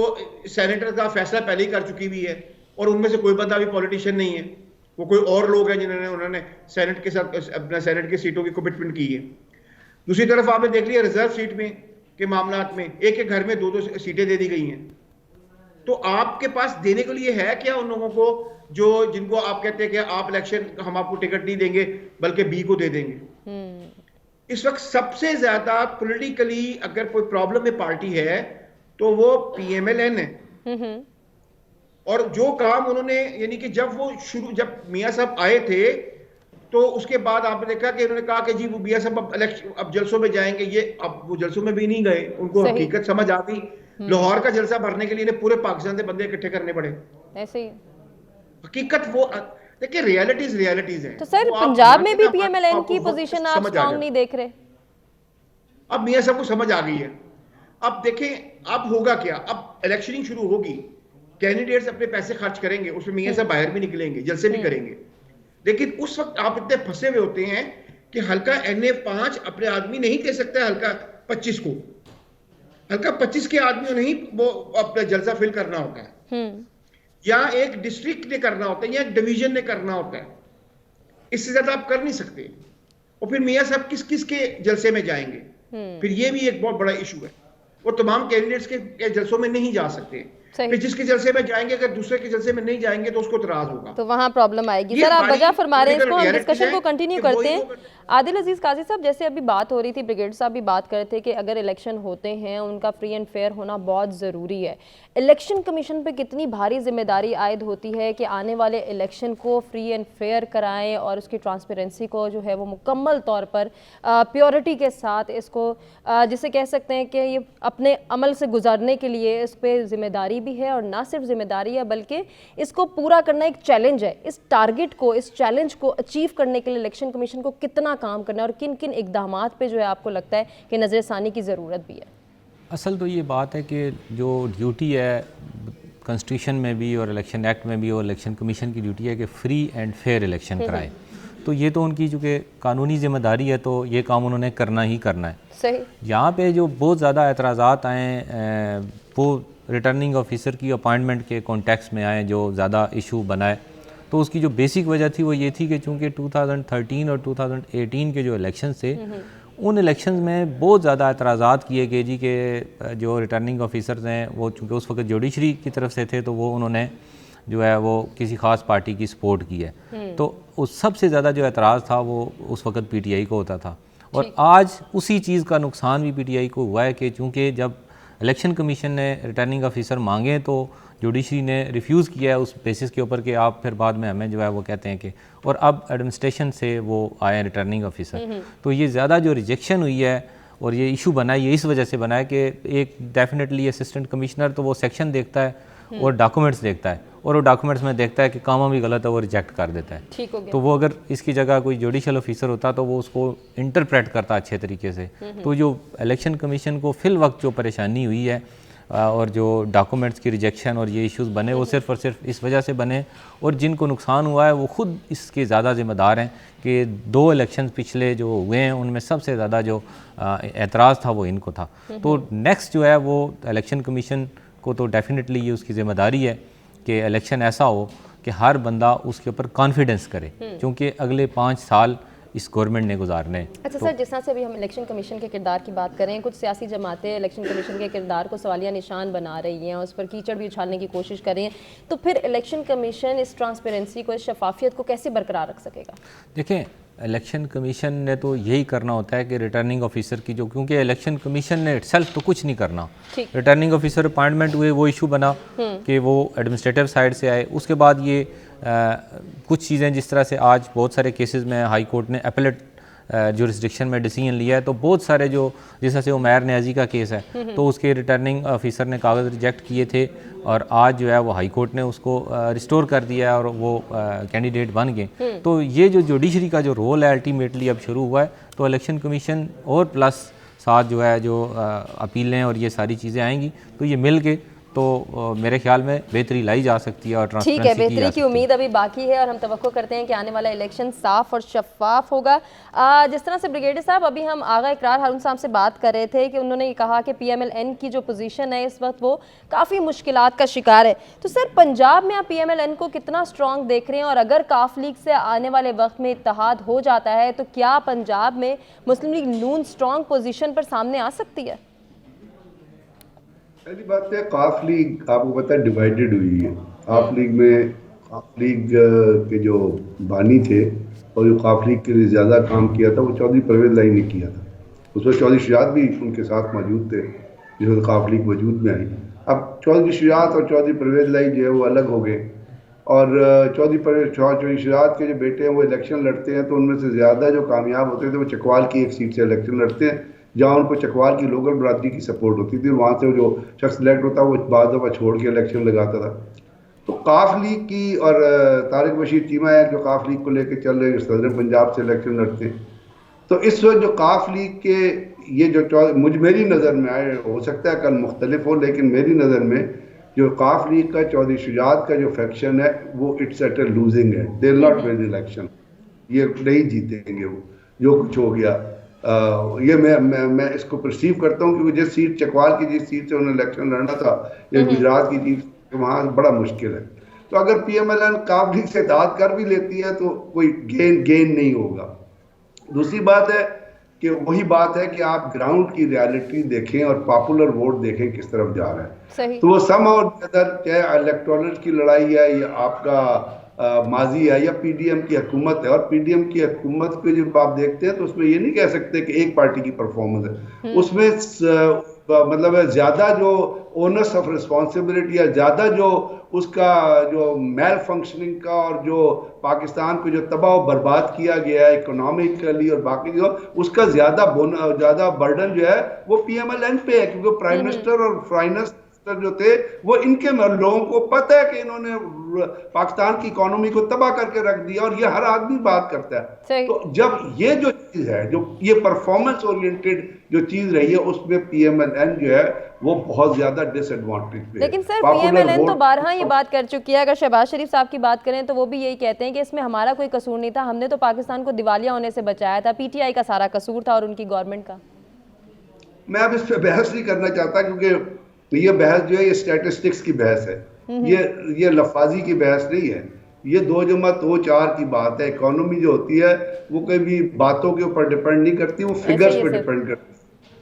सेनेटर का फैसला पहले ही कर चुकी हुई है, और उनमें से कोई बंदा भी पॉलिटिशियन नहीं है, वो कोई और लोग हैं उन्होंने सेनेट के साथ अपना सेनेट की सीटों की कमिटमेंट की है। दूसरी तरफ आपने देख लिया रिजर्व सीट में के मामलात में एक एक घर में 2-2 सीटें दे दी गई हैं। तो आपके पास देने के लिए है क्या उन लोगों को जो जिनको आप कहते हैं कि आप इलेक्शन हम आपको टिकट नहीं देंगे बल्कि बी को दे देंगे? इस वक्त सबसे ज्यादा पॉलिटिकली अगर कोई प्रॉब्लम में पार्टी है तो वो PMLN है। और जो काम उन्होंने, यानी कि जब मियां साहब आए थे तो उसके बाद आपने देखा कि उन्होंने कहा कि जी वो मियां साहब अब जलसों में जाएंगे। ये अब वो जलसों में भी नहीं गए, उनको हकीकत समझ आ गई। लाहौर का जलसा भरने के लिए पूरे पाकिस्तान से बंदे इकट्ठे करने पड़े। ऐसे ही हकीकत वो, देखिए रियलिटीज है। तो सर पंजाब में भी PMLN की पोजीशन आप स्ट्रांग नहीं देख रहे? अब मियां साहब को समझ आ गई है। अब देखें अब होगा क्या, अब इलेक्शनिंग शुरू होगी, कैंडिडेट्स अपने पैसे खर्च करेंगे, उसमें मियां साहब बाहर भी निकलेंगे, जलसे भी करेंगे। लेकिन उस वक्त आप इतने फंसे हुए होते हैं कि हल्का NA5 अपने आदमी नहीं दे सकता है हल्का 25 को, हल्का 25 के आदमियों नहीं वो अपना जलसा फिल करना होता है, या एक डिस्ट्रिक्ट ने करना होता है, या एक डिवीजन ने करना होता है। इससे ज्यादा आप कर नहीं सकते। और फिर मियां साहब किस किस के जलसे में जाएंगे? फिर ये भी एक बहुत बड़ा इशू है। वो तमाम कैंडिडेट्स के जलसों में नहीं जा सकते। सही। फिर जिसके जलसे में जाएंगे, अगर दूसरे के जलसे में नहीं जाएंगे तो उसको इतराज होगा। तो वहाँ प्रॉब्लम आएगी। ये सर आप हमारी वजह फरमा रहे हैं, इसको हम political डिस्कशन reality को है कंटिन्यू कि वही करते हैं। लोग- आदिल अजीज काजी साहब, जैसे अभी बात हो रही थी, ब्रिगेड साहब भी बात कर रहे थे कि अगर इलेक्शन होते हैं उनका फ्री एंड फेयर होना बहुत ज़रूरी है। इलेक्शन कमीशन पे कितनी भारी जिम्मेदारी आयद होती है कि आने वाले इलेक्शन को फ्री एंड फेयर कराएं और उसकी ट्रांसपेरेंसी को जो है वो मुकम्मल तौर पर प्योरिटी के साथ इसको जिसे कह सकते हैं कि ये अपने अमल से गुजारने के लिए इस पर जिम्मेदारी भी है, और ना सिर्फ जिम्मेदारी है बल्कि इसको पूरा करना एक चैलेंज है। इस टारगेट को, इस चैलेंज को अचीव करने के लिए इलेक्शन कमीशन को कितना काम करना है और किन किन इकदामात पे जो है आपको लगता है कि नज़रसानी की ज़रूरत भी है? असल तो ये बात है कि जो ड्यूटी है कॉन्स्टिट्यूशन में भी और इलेक्शन एक्ट में भी, और इलेक्शन कमीशन की ड्यूटी है कि फ्री एंड फेयर इलेक्शन कराए। तो ये तो उनकी चूँकि कानूनी जिम्मेदारी है, तो ये काम उन्होंने करना ही करना है। सही। यहाँ पे जो बहुत ज़्यादा एतराज़ात आए वो रिटर्निंग ऑफिसर की अपॉइंटमेंट के कॉन्टेक्स्ट में आए, जो ज़्यादा इशू बनाए। तो उसकी जो बेसिक वजह थी वो ये थी कि चूँकि 2013 और 2018 के जो इलेक्शन थे, उन इलेक्शंस में बहुत ज़्यादा एतराज़ात किए गए जी के जो रिटर्निंग ऑफिसर्स हैं वो चूँकि उस वक्त जुडिशरी की तरफ से थे, तो वो उन्होंने जो है वो किसी ख़ास पार्टी की सपोर्ट की है। तो उस सबसे ज़्यादा जो एतराज़ था वो उस वक्त पीटीआई को होता था, और आज उसी चीज़ का नुकसान भी पीटीआई को हुआ है कि चूँकि जब इलेक्शन कमीशन ने रिटर्निंग ऑफिसर मांगे तो जुडिशरी ने रिफ्यूज़ किया है उस बेसिस के ऊपर कि आप फिर बाद में हमें जो है वो कहते हैं कि, और अब एडमिनिस्ट्रेशन से वो आए रिटर्निंग ऑफिसर। तो ये ज़्यादा जो रिजेक्शन हुई है और ये इशू बना है, ये इस वजह से बना है कि एक डेफिनेटली असिस्टेंट कमिश्नर तो वो सेक्शन देखता है और डॉक्यूमेंट्स देखता है, और वो डॉक्यूमेंट्स में देखता है कि काम भी गलत है, वो रिजेक्ट कर देता है। ठीक हो गया। तो वो अगर इसकी जगह कोई जुडिशल ऑफिसर होता तो वो उसको इंटरप्रेट करता अच्छे तरीके से। तो जो इलेक्शन कमीशन को फिल वक्त जो परेशानी हुई है और जो डॉक्यूमेंट्स की रिजेक्शन और ये इश्यूज़ बने, वो सिर्फ़ और सिर्फ इस वजह से बने, और जिनको नुकसान हुआ है वो ख़ुद इसके ज़्यादा ज़िम्मेदार हैं कि 2 इलेक्शन पिछले जो हुए हैं उनमें सबसे ज़्यादा जो एतराज़ था वो इनको था। तो नेक्स्ट जो है वो इलेक्शन कमीशन को तो डेफिनेटली ये उसकी ज़िम्मेदारी है कि इलेक्शन ऐसा हो कि हर बंदा उसके ऊपर कॉन्फिडेंस करे, क्योंकि अगले 5 साल इस गवर्नमेंट ने गुजारने। अच्छा सर, जिस तरह से अभी हम इलेक्शन कमीशन के किरदार की बात करें, कुछ सियासी जमातें इलेक्शन कमीशन के किरदार को सवालिया निशान बना रही हैं, उस पर कीचड़ भी उछालने की कोशिश कर रही हैं, तो फिर इलेक्शन कमीशन इस ट्रांसपेरेंसी को, इस शफाफियत को कैसे बरकरार रख सकेगा? देखें, इलेक्शन कमीशन ने तो यही करना होता है कि रिटर्निंग ऑफिसर की जो, क्योंकि इलेक्शन कमीशन ने इटसेल्फ तो कुछ नहीं करना, रिटर्निंग ऑफिसर अपॉइंटमेंट हुए, वो इशू बना कि वो एडमिनिस्ट्रेटिव साइड से आए। उसके बाद ये कुछ चीज़ें जिस तरह से आज बहुत सारे केसेस में हाई कोर्ट ने अपीलेट जुरिस्डिक्शन में डिसीजन लिया है, तो बहुत सारे जो जिस तरह से उमैर न्याजी का केस है, तो उसके रिटर्निंग ऑफिसर ने कागज़ रिजेक्ट किए थे, और आज जो है वो हाई कोर्ट ने उसको रिस्टोर कर दिया है और वो कैंडिडेट बन गए। तो ये जो जुडिशरी का जो रोल है अल्टीमेटली अब शुरू हुआ है, तो इलेक्शन कमीशन और प्लस साथ जो है जो अपीलें और ये सारी चीज़ें आएंगी, तो ये मिल के तो मेरे ख्याल में बेहतरी लाई जा सकती है और ट्रांसपेरेंसी ठीक है, बेहतरी की उम्मीद अभी बाकी है, और हम तवक्को करते हैं कि आने वाला इलेक्शन साफ और शफाफ होगा। जिस तरह से ब्रिगेडियर साहब, अभी हम आगा इकरार हारून साहब से बात कर रहे थे कि उन्होंने ये कहा कि PMLN की जो पोजीशन है इस वक्त वो काफ़ी मुश्किलात का शिकार है, तो सर पंजाब में आप PMLN को कितना स्ट्रॉन्ग देख रहे हैं, और अगर काफ लीग से आने वाले वक्त में इत्तेहाद हो जाता है तो क्या पंजाब में मुस्लिम लीग नून स्ट्रॉन्ग पोजीशन पर सामने आ सकती है? पहली बात है, काफ लीग आपको पता है डिवाइडेड हुई है। काफ लीग में काफ लीग के जो बानी थे और जो काफ लीग के लिए ज़्यादा काम किया था वो चौधरी परवेज़ लाई ने किया था। उसमें चौधरी शुजात भी उनके साथ मौजूद थे जिसमें काफ लीग वजूद में आई। अब चौधरी शुजात और चौधरी परवेज़ लाई जो है वो अलग हो गए, और चौधरी शुजात के जो बेटे हैं वो इलेक्शन लड़ते हैं, तो उनमें से ज़्यादा जो कामयाब होते थे वो चकवाल की एक सीट से इलेक्शन लड़ते हैं, जहाँ उनको चकवाल की लोकल बरादरी की सपोर्ट होती थी। वहाँ से जो शख्स इलेक्ट होता वो बाद दफ़ा छोड़ के इलेक्शन लगाता था। तो काफ लीग की और तारिक बशीर चीमा है जो काफ लीग को लेकर चल रहे, सदर पंजाब से इलेक्शन लड़ते हैं। तो इस वक्त जो काफ लीग के ये जो मेरी नज़र में आए, हो सकता है कल मुख्तलिफ हो, लेकिन मेरी नज़र में जो काफ लीग का चौधरी शुजात का जो फैक्शन है वो इट्स एट ए लूजिंग है। They will not win election, ये नहीं जीतेंगे वो, जो कुछ हो गया। ये मैं इसको परसीव करता हूँ, क्योंकि जिस सीट चकवाल की जिस सीट से उन्हें इलेक्शन लड़ना था या गुजरात की सीट, वहाँ बड़ा मुश्किल है। तो अगर PMLN काफ लीग से दाद कर भी लेती है तो कोई गेन नहीं होगा। दूसरी बात है कि वही बात है कि आप ग्राउंड की रियलिटी देखें और पॉपुलर वोट देखें किस तरफ जा रहा है। सही। तो वो सम और अदर, चाहे इलेक्टोरल की लड़ाई है या आपका माजी है या पीडीएम की हुकूमत है, और पीडीएम की हुकूमत को जब आप देखते हैं तो उसमें ये नहीं कह सकते कि एक पार्टी की परफॉर्मेंस है, उसमें मतलब ज्यादा जो ओनर्स ऑफ रिस्पॉन्सिबिलिटी या ज्यादा जो उसका जो मेल फंक्शनिंग का और जो पाकिस्तान को जो तबाह बर्बाद किया गया है इकोनॉमिकली और बाकी जो उसका ज्यादा बर्डन जो है वो पीएमएलएन पे है, क्योंकि प्राइम मिनिस्टर और फाइनेंस जो थे वो इनके लोगों को पता है कि इन्होंने पाकिस्तान की इकोनॉमी को तबाह करके रख दिया, और ये हर आदमी बात करता है। तो जब ये जो चीज है, जो ये परफॉर्मेंस ओरिएंटेड जो चीज रही है, उसमें पीएमएलएन जो है वो बहुत ज्यादा डिसएडवांटेज पे। लेकिन सर पीएमएलएन तो बारहा ये बात कर चुकी है। अगर शहबाज शरीफ साहब की बात करें तो वो भी यही कहते हैं कि इसमें हमारा कोई कसूर नहीं था, हमने तो पाकिस्तान को दिवालिया होने से बचाया था, पीटीआई का सारा कसूर था और उनकी गवर्नमेंट का। मैं अब इस पर बहस नहीं करना चाहता, क्योंकि ये बहस जो है ये स्टैटिस्टिक्स की बहस है, ये लफाजी की बहस नहीं है। ये 2 जमा 2 4 की बात है। इकोनॉमी जो होती है वो कभी बातों के ऊपर डिपेंड नहीं करती, वो फिगर्स पे डिपेंड करती है।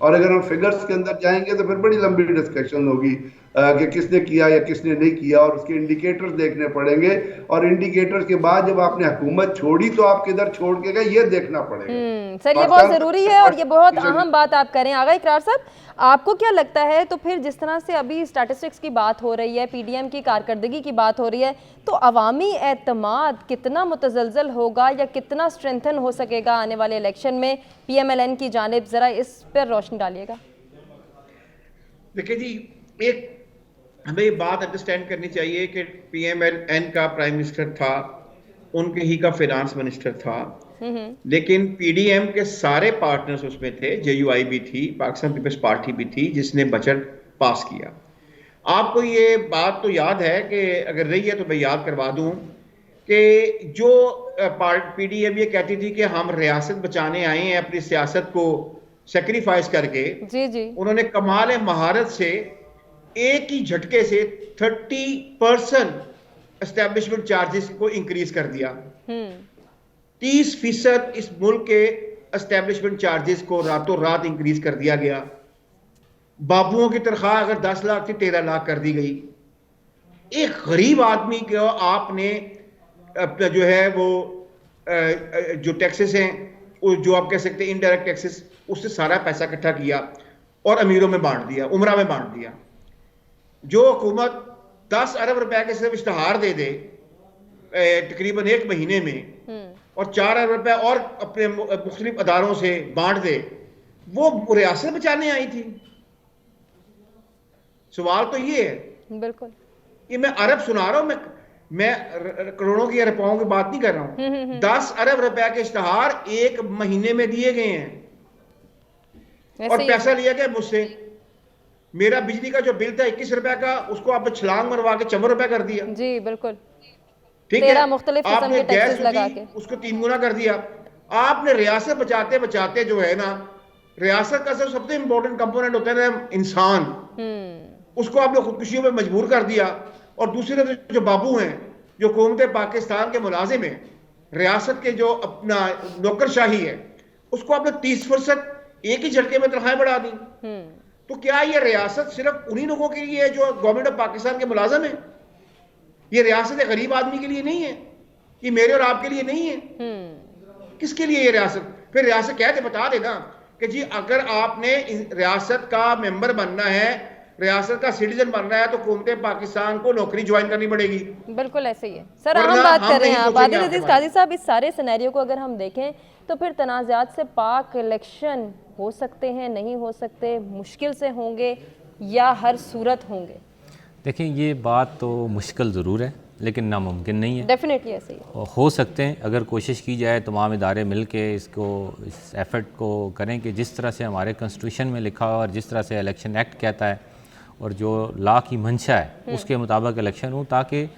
और अगर हम फिगर्स के अंदर जाएंगे तो फिर बड़ी लंबी डिस्कशन होगी कि किसने किया या किसने नहीं किया, और उसके इंडिकेटर्स देखने पड़ेंगे, और इंडिकेटर्स के बाद जब आपने हुकूमत छोड़ी तो आप किधर छोड़ के गए ये देखना पड़ेगा। सर ये बहुत जरूरी है और ये बहुत अहम बात आप करें। आगा इकरार साहब, आपको क्या लगता है, तो फिर जिस तरह से अभी स्टैटिस्टिक्स की बात हो रही है, पीडीएम की कारकर्दगी की बात हो रही है, तो अवामी एतमाद कितना मुतज़लज़ल होगा या कितना स्ट्रेंथन हो सकेगा आने वाले इलेक्शन में पीएमएलएन की जानिब, जरा इस पर रोशनी डालिएगा। देखिए जी, एक हमें ये बात अंडरस्टैंड करनी चाहिए कि पीएमएलएन का प्राइम मिनिस्टर था, उनके ही का फाइनेंस मिनिस्टर था, लेकिन पीडीएम के सारे पार्टनर्स उसमें थे, जेयूआई भी थी, पाकिस्तान पीपल्स पार्टी भी थी, जिसने बजट पास किया। आपको ये बात तो याद है कि अगर रही है तो मैं याद करवा दूं कि जो पीडीएम ये कहती थी कि हम रियासत बचाने आए हैं अपनी सियासत को सेक्रीफाइस करके, जी उन्होंने कमाल महारत से एक ही झटके से 30% एस्टेब्लिशमेंट चार्जेस को इंक्रीज कर दिया। 30% इस मुल्क के एस्टेब्लिशमेंट चार्जेस को रातों रात इंक्रीज कर दिया गया। बाबुओं की तनख्वाह अगर 10 लाख थी 13 लाख कर दी गई। एक गरीब आदमी को आपने अपना जो है वो जो टैक्सेस हैं, जो आप कह सकते हैं इनडायरेक्ट टैक्सेस, उससे सारा पैसा इकट्ठा किया और अमीरों में बांट दिया, उमरा में बांट दिया। जो हुकूमत 10 अरब रुपए के सिर्फ इश्तहार दे दे तकरीबन 1 महीने में और 4 अरब रुपए और अपने मुख्तलिफ अदारों से बांट दे, वो रियासत बचाने आई थी। सवाल तो ये है। बिल्कुल, ये मैं अरब सुना रहा हूं, मैं करोड़ों की अरबों की बात नहीं कर रहा हूं। 10 अरब रुपए के इश्तहार 1 महीने में दिए गए हैं और पैसा लिया गया मुझसे। मेरा बिजली का जो बिल था 21 रुपए का, उसको आपने छलांग मरवा के 54 रुपए कर दिया। जी बिल्कुल, ठीक है। मुख्तलिफ किस्म के टैक्सेस लगा के उसको 3 गुना कर दिया। आपने रियासत बचाते बचाते जो है ना, रियासत का सबसे इंपॉर्टेंट कंपोनेंट होता है ना इंसान, उसको आपने खुदकुशियों में मजबूर कर दिया। और दूसरे जो बाबू हैं, जो हुकूमत पाकिस्तान के मुलाजिम हैं, रियासत के जो अपना नौकरशाही है, उसको आपने 30% एक ही झटके में तनख्वाहें बढ़ा दी। तो क्या ये रियासत सिर्फ उन्हीं लोगों के लिए है जो गवर्नमेंट ऑफ पाकिस्तान के मुलाजिम है? ये रियासत गरीब आदमी के लिए नहीं है, ये मेरे और आपके लिए नहीं है। किसके लिए ये रियासत? फिर रियासत कहते बता देना कि जी अगर आपने रियासत का मेंबर बनना है, रियासत का सिटीजन बनना है, तो हुकूमत पाकिस्तान को नौकरी ज्वाइन करनी पड़ेगी। बिल्कुल ऐसे ही है सर। हम बात कर रहे हैं आप आदिल अजीज काजी साहब, इस सारे सिनेरियो को अगर हम देखें तो फिर तनाज़ात से पाक इलेक्शन हो सकते हैं, नहीं हो सकते, मुश्किल से होंगे या हर सूरत होंगे? देखिए, ये बात तो मुश्किल ज़रूर है लेकिन नामुमकिन नहीं है। डेफिनेटली ऐसे ही हो सकते हैं अगर कोशिश की जाए, तमाम इदारे मिल के इसको, इस एफ़र्ट को करें कि जिस तरह से हमारे कॉन्स्टिट्यूशन में लिखा हुआ और जिस तरह से इलेक्शन एक्ट कहता है और जो लॉ की मंशा है उसके मुताबिक इलेक्शन हो, ताकि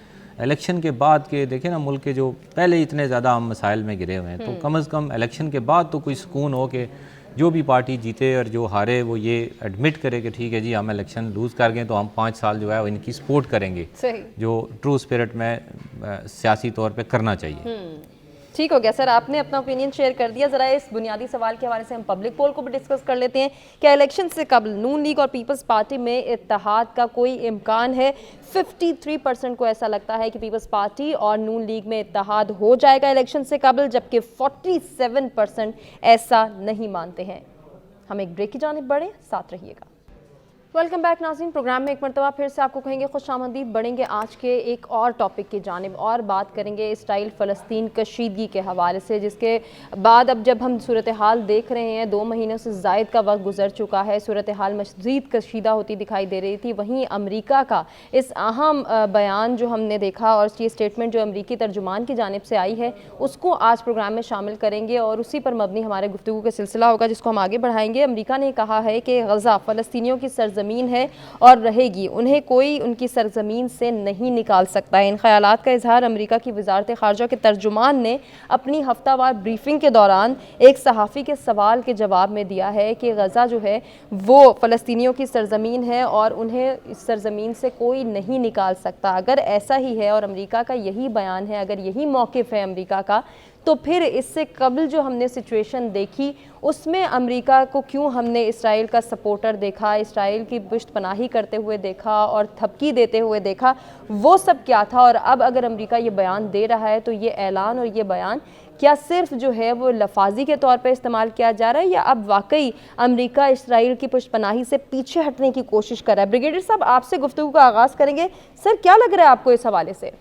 इलेक्शन के बाद के देखें ना, मुल्क के जो पहले इतने ज़्यादा हम मसाइल में गिरे हुए हैं, तो कम अज़ कम इलेक्शन के बाद तो कोई सुकून हो कि जो भी पार्टी जीते और जो हारे वो ये एडमिट करे कि ठीक है जी हम इलेक्शन लूज़ कर गए तो हम 5 साल जो है वो इनकी सपोर्ट करेंगे, जो ट्रू स्पिरिट में सियासी तौर पे करना चाहिए। ठीक हो गया सर, आपने अपना ओपिनियन शेयर कर दिया। ज़रा इस बुनियादी सवाल के हवाले से हम पब्लिक पोल को भी डिस्कस कर लेते हैं। क्या इलेक्शन से कबल नून लीग और पीपल्स पार्टी में इत्तेहाद का कोई इम्कान है? 53% को ऐसा लगता है कि पीपल्स पार्टी और नून लीग में इत्तेहाद हो जाएगा इलेक्शन से कबल, जबकि 47% ऐसा नहीं मानते हैं। हम एक ब्रेक की जानिब बढ़ें, साथ रहिएगा। वेलकम बैक नाज़रीन, प्रोग्राम में एक मरतबा फिर से आपको कहेंगे खुशामदीद। बढ़ेंगे आज के एक और टॉपिक की जानिब और बात करेंगे इसराइल फ़लस्तीन कशीदगी के हवाले से, जिसके बाद अब जब हम सूरत हाल देख रहे हैं 2 महीनों से ज़ायद का वक्त गुजर चुका है, सूरत हाल मज़ीद कशीदा होती दिखाई दे रही थी। वहीं अमरीका का इस अहम बयान जो हमने देखा और ये स्टेटमेंट जो अमरीकी तर्जुमान की जानिब से आई है, उसको आज प्रोग्राम में शामिल करेंगे और उसी पर मबनी हमारे गुफ्तगू का सिलसिला होगा, जिसको हम आगे बढ़ाएंगे। अमरीका ने कहा है कि गज़ा फ़लस्तीनियों की सरज़मीन है और रहेगी, उन्हें कोई उनकी सरजमीन से नहीं निकाल सकता है। इन ख्यालात का इजहार अमरीका की वजारत ख़ारजा के तर्जुमान ने अपनी हफ्तावार ब्रीफिंग के दौरान एक सहाफ़ी के सवाल के जवाब में दिया है कि गज़ा जो है वो फ़लस्तीनियों की सरजमीन है और उन्हें इस सरजमीन से कोई नहीं निकाल सकता। अगर ऐसा ही है और अमरीका का यही बयान है, अगर यही मौक़िफ़ है अमरीका का, तो फिर इससे कबल जो हमने सिचुएशन देखी उसमें अमेरिका को क्यों हमने इसराइल का सपोर्टर देखा, इसराइल की पुष्टपनाही करते हुए देखा और थपकी देते हुए देखा, वो सब क्या था? और अब अगर अमेरिका ये बयान दे रहा है तो ये ऐलान और ये बयान क्या सिर्फ जो है वो लफाजी के तौर पे इस्तेमाल किया जा रहा है या अब वाकई अमेरिका इसराइल की पुष्टपनाही से पीछे हटने की कोशिश कर रहा है? ब्रिगेडियर साहब, आपसे गुफ्तगू का आगाज़ करेंगे। सर, क्या लग रहा है आपको इस हवाले से?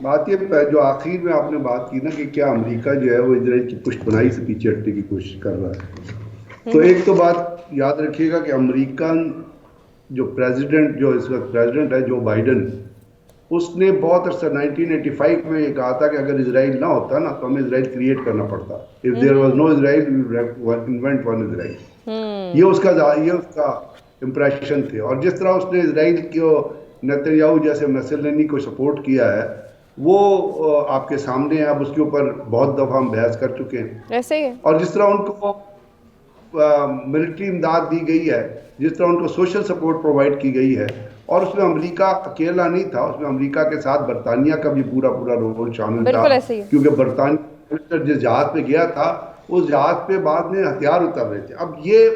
बात ये जो आखिर में आपने बात की ना कि क्या अमेरिका जो है वो इजराइल की पुष्टपनाही से पीछे हटने की कोशिश कर रहा है, तो एक तो बात याद रखिएगा कि अमेरिकन जो प्रेसिडेंट जो इस वक्त प्रेसिडेंट है जो बाइडन, उसने बहुत अर्सा 1985 में ये कहा था कि अगर इजराइल ना होता ना तो हमें इजराइल क्रिएट करना पड़ता। If there was no Israel we would invent one Israel. ये उसका इंप्रेशन थे। और जिस तरह उसने इजराइल को नेतन्याहू जैसे मसलनी को सपोर्ट किया है वो आपके सामने है। अब उसके ऊपर बहुत दफ़ा हम बहस कर चुके हैं। ऐसे ही और जिस तरह उनको मिलिट्री इमदाद दी गई है, जिस तरह उनको सोशल सपोर्ट प्रोवाइड की गई है, और उसमें अमेरिका अकेला नहीं था, उसमें अमेरिका के साथ बरतानिया का भी पूरा रोल शामिल था। क्योंकि बरतानिया जिस जहाज पे गया था उस जहाज पे बाद में हथियार उतर रहे थे। अब ये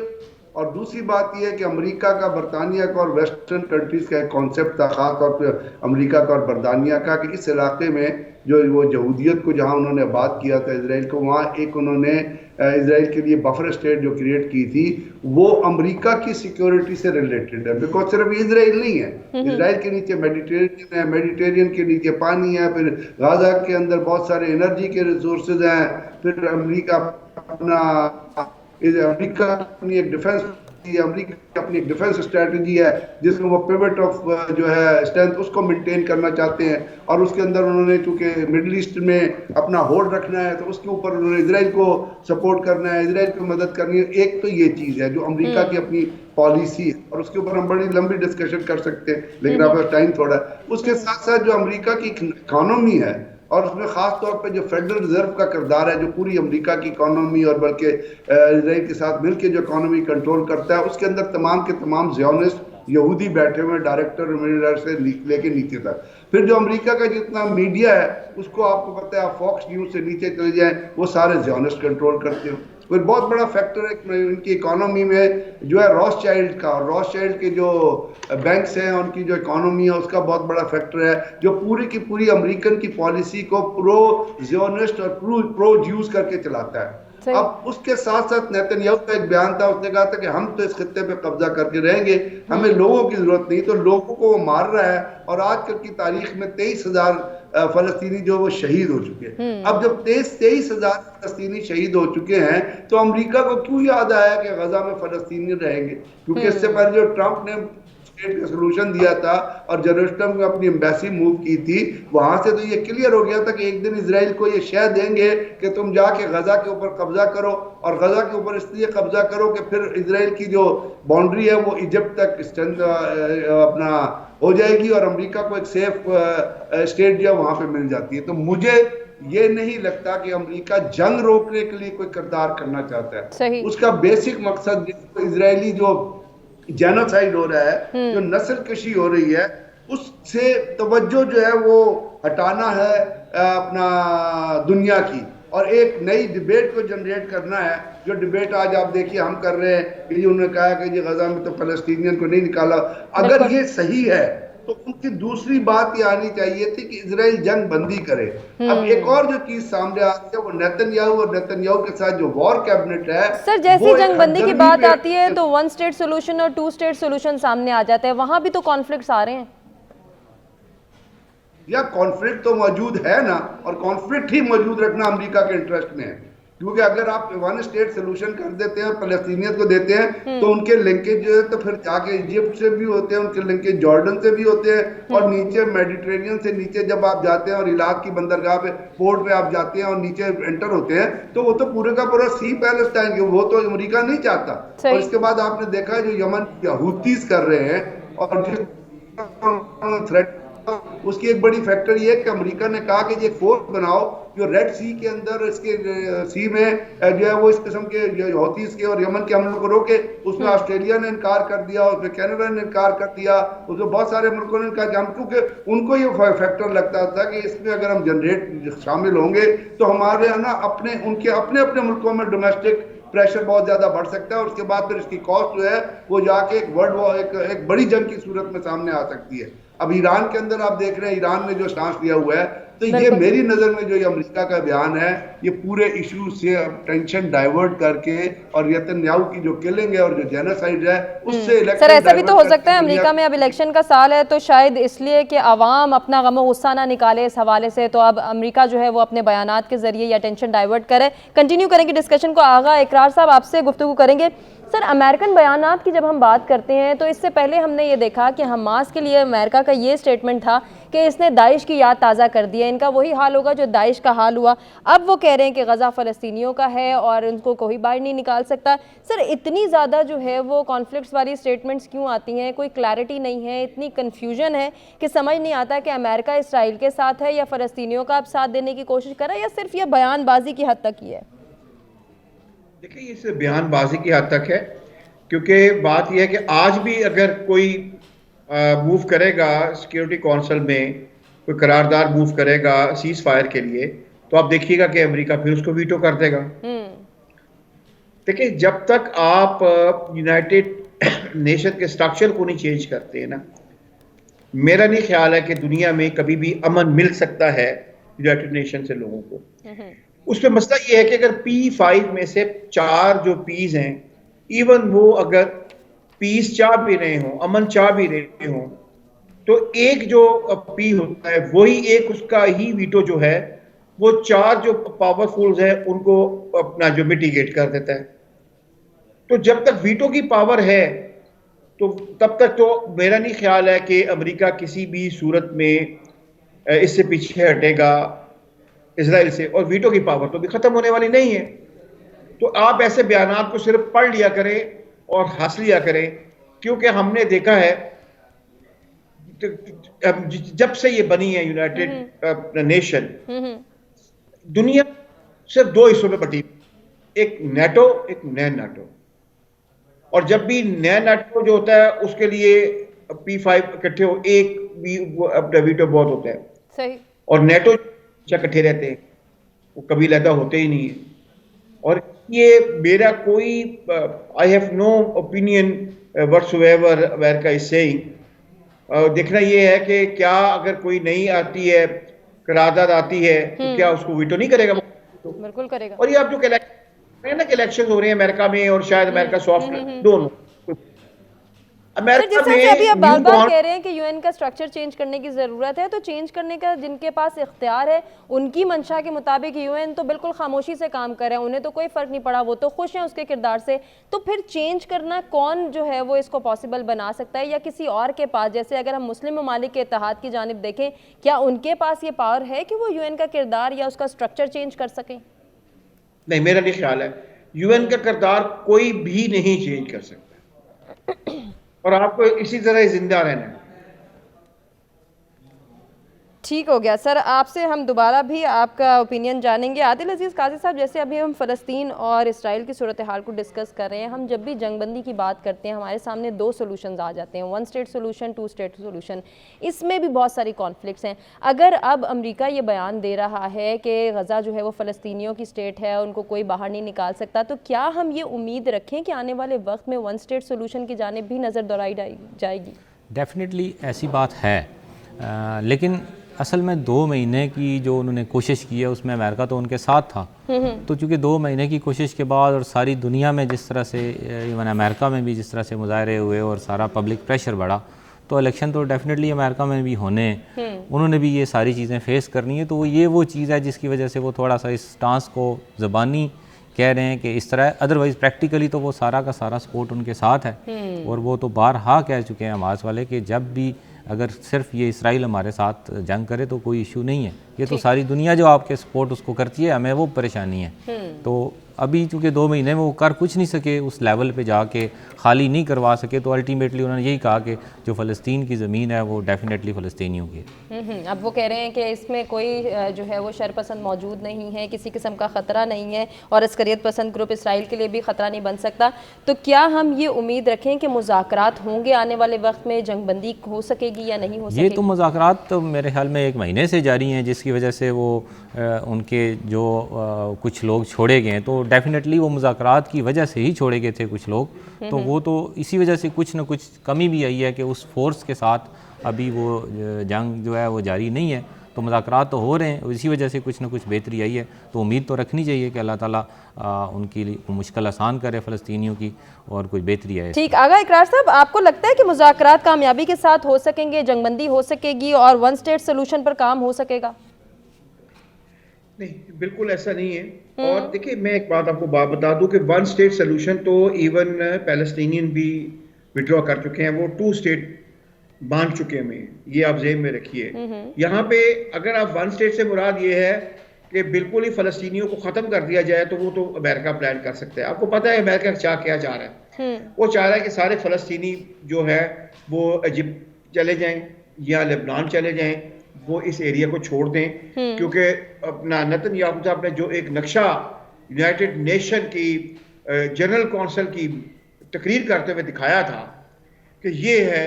और दूसरी बात यह है कि अमेरिका का, बरतानिया का और वेस्टर्न कंट्रीज़ का एक कॉन्सेप्ट था, ख़ास तौर पर अमेरिका का और बरतानिया का, कि इस इलाके में जो वो यहूदियत को जहाँ उन्होंने आबाद किया था इसराइल को, वहाँ एक उन्होंने इसराइल के लिए बफर स्टेट जो क्रिएट की थी वो अमेरिका की सिक्योरिटी से रिलेटेड है। बिकॉज सिर्फ इसराइल नहीं है, इसराइल के नीचे मेडिटेरियन है, मेडिटेरियन के नीचे पानी है, फिर गाजा के अंदर बहुत सारे एनर्जी के रिसोर्सेज हैं, फिर अमेरिका अपनी एक डिफेंस अपनी एक डिफेंस स्ट्रेटजी है जिसमें वो पिवट ऑफ जो है स्ट्रेंथ उसको मेंटेन करना चाहते हैं। और उसके अंदर उन्होंने चूंकि मिडिल ईस्ट में अपना होल्ड रखना है तो उसके ऊपर उन्होंने इसराइल को सपोर्ट करना है, इसराइल की मदद करनी है। एक तो ये चीज़ है जो अमेरिका की अपनी पॉलिसी है और उसके ऊपर हम बड़ी लंबी डिस्कशन कर सकते हैं, लेकिन आपका टाइम थोड़ा है। उसके साथ साथ जो अमेरिका की इकोनॉमी है और उसमें ख़ास तौर पे जो फेडरल रिजर्व का किरदार है, जो पूरी अमेरिका की इकोनॉमी और बल्कि इसराइल के साथ मिलकर जो इकोनॉमी कंट्रोल करता है, उसके अंदर तमाम के तमाम ज़ियोनिस्ट यहूदी बैठे हुए डायरेक्टर मैनेजर से लेके नीचे तक। फिर जो अमेरिका का जितना मीडिया है उसको आपको पता है, आप फॉक्स न्यूज़ से नीचे चले जाएं वो सारे ज़ियोनिस्ट कंट्रोल करते हो। फिर बहुत बड़ा फैक्टर है इनकी इकोनॉमी में जो है रॉथशाइल्ड का, और रॉथशाइल्ड के जो बैंक्स हैं उनकी जो इकोनॉमी है उसका बहुत बड़ा फैक्टर है जो पूरी की पूरी अमेरिकन की पॉलिसी को प्रो ज़ियोनिस्ट और प्रो ज्यूज करके चलाता है। अब उसके साथ साथ नेतन्याहू का एक बयान था, उसने कहा था कि हम तो इस खित्ते पे कब्जा करके रहेंगे, हमें लोगों की जरूरत नहीं। तो लोगों को वो मार रहा है और आजकल की तारीख में 23,000 फलस्तीनी जो वो शहीद हो चुके हैं। अब जब 23,000 फलस्तीनी शहीद हो चुके हैं तो अमेरिका को क्यों याद आया कि गजा में फलस्तीनी रहेंगे? क्योंकि इससे पहले जो ट्रंप ने स्टेट का सोल्यूशन दिया था और जेरूसलम में अपनी एम्बेसी मूव की थी, वहां से तो ये क्लियर हो गया था कि एक दिन इजराइल को ये शय देंगे कि तुम जाके गजा के ऊपर कब्जा करो, और गजा के ऊपर इसलिए कब्जा करो कि फिर इजराइल की जो बाउंड्री है वो इजिप्ट तक अपना हो जाएगी और अमेरिका को एक सेफ स्टेट जो है वहां पे मिल जाती है। तो मुझे ये नहीं लगता कि अमेरिका जंग रोकने के लिए कोई किरदार करना चाहता है। उसका बेसिक मकसद इजरायली जो जेनोसाइड हो रहा है, जो नस्ल कशी हो रही है, उससे तवज्जो जो है वो हटाना है अपना दुनिया की, और एक नई डिबेट को जनरेट करना है। जो डिबेट आज आप देखिए हम कर रहे हैं कि जी उन्होंने कहा कि जी गजा में तो फलस्तीनियन को नहीं निकाला। अगर ये सही है तो उनकी दूसरी बात ये आनी चाहिए थी कि इजराइल जंग बंदी करे। अब एक और जो चीज सामने आ रही है वो नेतन्याहू और नेतन्याहू के साथ जो वॉर कैबिनेट है, सर जैसे जंग बंदी की बात आती है तो 1 स्टेट सोल्यूशन और 2 स्टेट सोल्यूशन सामने आ जाता है, वहां भी तो कॉन्फ्लिक्ट्स आ रहे हैं। या कॉन्फ्लिक्ट तो मौजूद है ना, और कॉन्फ्लिक्ट ही मौजूद रखना अमेरिका के इंटरेस्ट में है, क्योंकि अगर आप 1 स्टेट सोल्यूशन कर देते हैं और फलस्तीनियत को देते हैं तो उनके लिंकेज जो है तो फिर जाके इजिप्ट से भी होते हैं, उनके लिंकेज जॉर्डन से भी होते हैं, और नीचे मेडिटेरेनियन से नीचे जब आप जाते हैं और इलाक की बंदरगाह पे पोर्ट पे आप जाते हैं और नीचे एंटर होते हैं तो वो तो पूरे का पूरा सी पैलेस्टाइन, वो तो अमेरिका नहीं चाहता। और इसके बाद आपने देखा है जो यमन हूतीस कर रहे हैं और जो थ्रेट, उसकी एक बड़ी फैक्टर ये है कि अमेरिका ने कहा कि ये फोर्स बनाओ जो रेड सी के अंदर, इसके सी में जो है वो इस किस्म के जो हौतीस के और यमन के हमलों को रोके। उसमें ऑस्ट्रेलिया ने इनकार कर दिया, उसमें कनाडा ने इनकार कर दिया, उसमें बहुत सारे मुल्कों ने कहा कि हम, क्योंकि उनको ये फैक्टर लगता था कि इसमें अगर हम जनरेट शामिल होंगे तो हमारे है ना अपने उनके अपने अपने मुल्कों में डोमेस्टिक प्रेशर बहुत ज्यादा बढ़ सकता है, और उसके बाद फिर इसकी कॉस्ट जो है वो जाके एक वर्ल्ड वॉर, एक बड़ी जंग की सूरत में सामने आ सकती है। अब ईरान के अंदर आप देख रहे हैं ईरान ने जो स्टांस लिया हुआ है, तो ये मेरी नजर में जो ये अमेरिका का बयान है ये पूरे इशू से टेंशन डाइवर्ट करके और नेतन्याहू की जो किलिंग है और जो जेनोसाइड है उससे सर ऐसा भी तो हो सकता है अमेरिका में अब इलेक्शन का साल है तो शायद इसलिए कि अवाम अपना गम गुस्सा ना निकाले इस हवाले से, तो अब अमेरिका जो है वो अपने बयानात के जरिए या टेंशन डाइवर्ट करे। कंटिन्यू करेंगे डिस्कशन को, आगा इकरार साहब आपसे गुफ्तगू करेंगे। सर अमेरिकन बयानात की जब हम बात करते हैं तो इससे पहले हमने ये देखा कि हमास के लिए अमेरिका का ये स्टेटमेंट था कि इसने दाइश की याद ताज़ा कर दी है, इनका वही हाल होगा जो दाइश का हाल हुआ। अब वो कह रहे हैं कि गज़ा फ़लस्तीनियों का है और उनको कोई बाहर नहीं निकाल सकता। सर इतनी ज़्यादा जो है वो कॉन्फ्लिक्ट्स वाली स्टेटमेंट्स क्यों आती हैं? कोई क्लैरिटी नहीं है, इतनी कन्फ्यूजन है कि समझ नहीं आता कि अमेरिका इसराइल के साथ है या फ़लस्तीनियों का अब साथ देने की कोशिश कर रहा है या सिर्फ ये बयानबाजी की हद तक ही है। देखिए ये सिर्फ बयानबाजी की हद तक है, क्योंकि बात यह है कि आज भी अगर कोई मूव करेगा सिक्योरिटी काउंसिल में, कोई करारदार मूव करेगा सीज फायर के लिए, तो आप देखिएगा कि अमेरिका फिर उसको वीटो कर देगा। देखिए जब तक आप यूनाइटेड नेशन के स्ट्रक्चर को नहीं चेंज करते हैं ना, मेरा नहीं ख्याल है कि दुनिया में कभी भी अमन मिल सकता है यूनाइटेड नेशन से लोगों को। उसमें मसला ये है कि अगर P5 में से 4 जो पीस हैं, इवन वो अगर पीस चाह भी रहे हों, अमन चाह भी रहे हों, तो एक जो पी होता है वही एक उसका ही वीटो जो है वो 4 जो पावरफुल्स है उनको अपना जो मिटिगेट कर देता है। तो जब तक वीटो की पावर है तो तब तक तो मेरा नहीं ख्याल है कि अमेरिका किसी भी सूरत में इससे पीछे हटेगा इजराइल से, और वीटो की पावर तो भी खत्म होने वाली नहीं है। तो आप ऐसे बयानात को सिर्फ पढ़ लिया करें और हंस लिया करें, क्योंकि हमने देखा है जब से ये बनी है यूनाइटेड नेशन, दुनिया सिर्फ 2 हिस्सों में बटी, एक नेटो, एक नैन नेटो। और जब भी नैन नेटो जो होता है उसके लिए P5 इकट्ठे हो, एक भी अपना वीटो बहुत होता है सही, और नेटो इकट्ठे रहते हैं, वो कभी लैदा होते ही नहीं है। और ये मेरा कोई I have no opinion whatsoever America is saying. देखना ये है कि क्या अगर कोई नहीं आती है, करारदाद आती है, तो क्या उसको वीटो नहीं करेगा? बिल्कुल करेगा। और ये आप जो इलेक्शन हो रहे हैं अमेरिका में, और शायद अमेरिका सॉफ्ट दोनों, जैसा कि अभी आप बार-बार कह रहे हैं कि यूएन का स्ट्रक्चर चेंज करने की ज़रूरत है, तो चेंज करने का जिनके पास इख्तियार है उनकी मंशा के मुताबिक यूएन तो बिल्कुल खामोशी से काम कर रहे हैं, उन्हें तो कोई फ़र्क नहीं पड़ा, वो तो खुश हैं उसके किरदार से। तो फिर चेंज करना कौन जो है वो इसको पॉसिबल बना सकता है, या किसी और के पास? जैसे अगर हम मुस्लिम ममालिक के इत्तेहाद की जानिब देखें, क्या उनके पास ये पावर है कि वो यूएन का किरदार या उसका स्ट्रक्चर चेंज कर सकें? नहीं, मेरा नहीं ख्याल है यूएन का किरदार कोई भी नहीं चेंज कर सकता, और आपको इसी तरह जिंदा रहना है। ठीक हो गया सर, आपसे हम दोबारा भी आपका ओपिनियन जानेंगे। आदिल अजीज़ काजी साहब, जैसे अभी हम फ़लस्तीन और इसराइल की सूरत हाल को डिस्कस कर रहे हैं, हम जब भी जंगबंदी की बात करते हैं हमारे सामने दो सोल्यूशंस आ जाते हैं, 1 स्टेट सोल्यूशन, 2 स्टेट सोल्यूशन। इसमें भी बहुत सारी कॉन्फ्लिक्ट्स हैं। अगर अब अमेरिका ये बयान दे रहा है कि गज़ा जो है वो फ़लस्तीनियों की स्टेट है, उनको कोई बाहर नहीं निकाल सकता, तो क्या हम ये उम्मीद रखें कि आने वाले वक्त में 1 स्टेट सोल्यूशन की जानिब भी नज़र दौड़ाई जाएगी? डेफिनेटली ऐसी बात है, लेकिन असल में 2 महीने की जो उन्होंने कोशिश की है उसमें अमेरिका तो उनके साथ था। तो चूँकि 2 महीने की कोशिश के बाद और सारी दुनिया में जिस तरह से, इवन अमेरिका में भी जिस तरह से मुजाहरे हुए और सारा पब्लिक प्रेशर बढ़ा, तो इलेक्शन तो डेफिनेटली अमेरिका में भी होने, उन्होंने भी ये सारी चीज़ें फेस करनी है। तो ये वो चीज़ है जिसकी वजह से वो थोड़ा सा इस स्टांस को ज़बानी कह रहे हैं कि इस तरह, अदरवाइज़ प्रैक्टिकली तो वो सारा का सारा सपोर्ट उनके साथ है। और वो तो बारहा कह चुके हैं हमास वाले कि जब भी अगर सिर्फ ये इसराइल हमारे साथ जंग करे तो कोई इशू नहीं है, ये तो सारी दुनिया जो आपके सपोर्ट उसको करती है, हमें वो परेशानी है। तो अभी चूँकि 2 महीने में वो कर कुछ नहीं सके, उस लेवल पे जाके खाली नहीं करवा सके, तो अल्टीमेटली उन्होंने यही कहा कि जो फ़लस्तीन की ज़मीन है वो डेफिनेटली फ़लस्तीनियों की है। अब वो कह रहे हैं कि इसमें कोई जो है वो शरपसंद मौजूद नहीं है, किसी किस्म का ख़तरा नहीं है, और अस्करियत पसंद ग्रुप इसराइल के लिए भी ख़तरा नहीं बन सकता। तो क्या हम ये उम्मीद रखें कि मुज़ाकरात होंगे आने वाले वक्त में, जंगबंदी हो सकेगी या नहीं हो सकेगी? ये तो मुज़ाकरात तो मेरे ख्याल में 1 महीने से जारी हैं, जिसकी वजह से वो उनके जो कुछ लोग छोड़े गए हैं, तो डेफिनेटली वो मुज़ाकरात की वजह से ही छोड़े गए थे कुछ लोग। तो वो तो इसी वजह से कुछ ना कुछ कमी भी आई है कि उस फोर्स के साथ अभी वो जंग जो है वो जारी नहीं है। तो मुज़ाकरात तो हो रहे हैं, इसी वजह से कुछ ना कुछ बेहतरी आई है। तो उम्मीद तो रखनी चाहिए कि अल्लाह ताला उनकी मुश्किल आसान करे फ़लस्तीनियों की, और कुछ बेहतरी आए। ठीक, आगा इकरार साहब, आपको लगता है कि मुज़ाकरात कामयाबी के साथ हो सकेंगे, जंगबंदी हो सकेगी और 1 स्टेट सोल्यूशन पर काम हो सकेगा? नहीं, बिल्कुल ऐसा नहीं है। और देखिए, मैं एक बात आपको बता दूं कि 1 स्टेट सोल्यूशन तो इवन पैलेस्टीनियन भी विड्रॉ कर चुके हैं, वो 2 स्टेट मान चुके हैं। ये आप ज़हन में रखिए। यहाँ पे अगर आप 1 स्टेट से मुराद ये है कि बिल्कुल ही फ़लस्तीनियों को ख़त्म कर दिया जाए, तो वो तो अमेरिका प्लान कर सकता है। आपको पता है अमेरिका क्या चाह रहा है? वो चाह रहा है कि सारे फ़लस्तीनी जो है वो इजिप्ट चले जाएं या लेबनान चले जाएं, वो इस एरिया को छोड़ दें। क्योंकि अपना नेतन्याहू साहब ने जो एक नक्शा यूनाइटेड नेशन की जनरल काउंसिल की तकरीर करते हुए दिखाया था कि ये है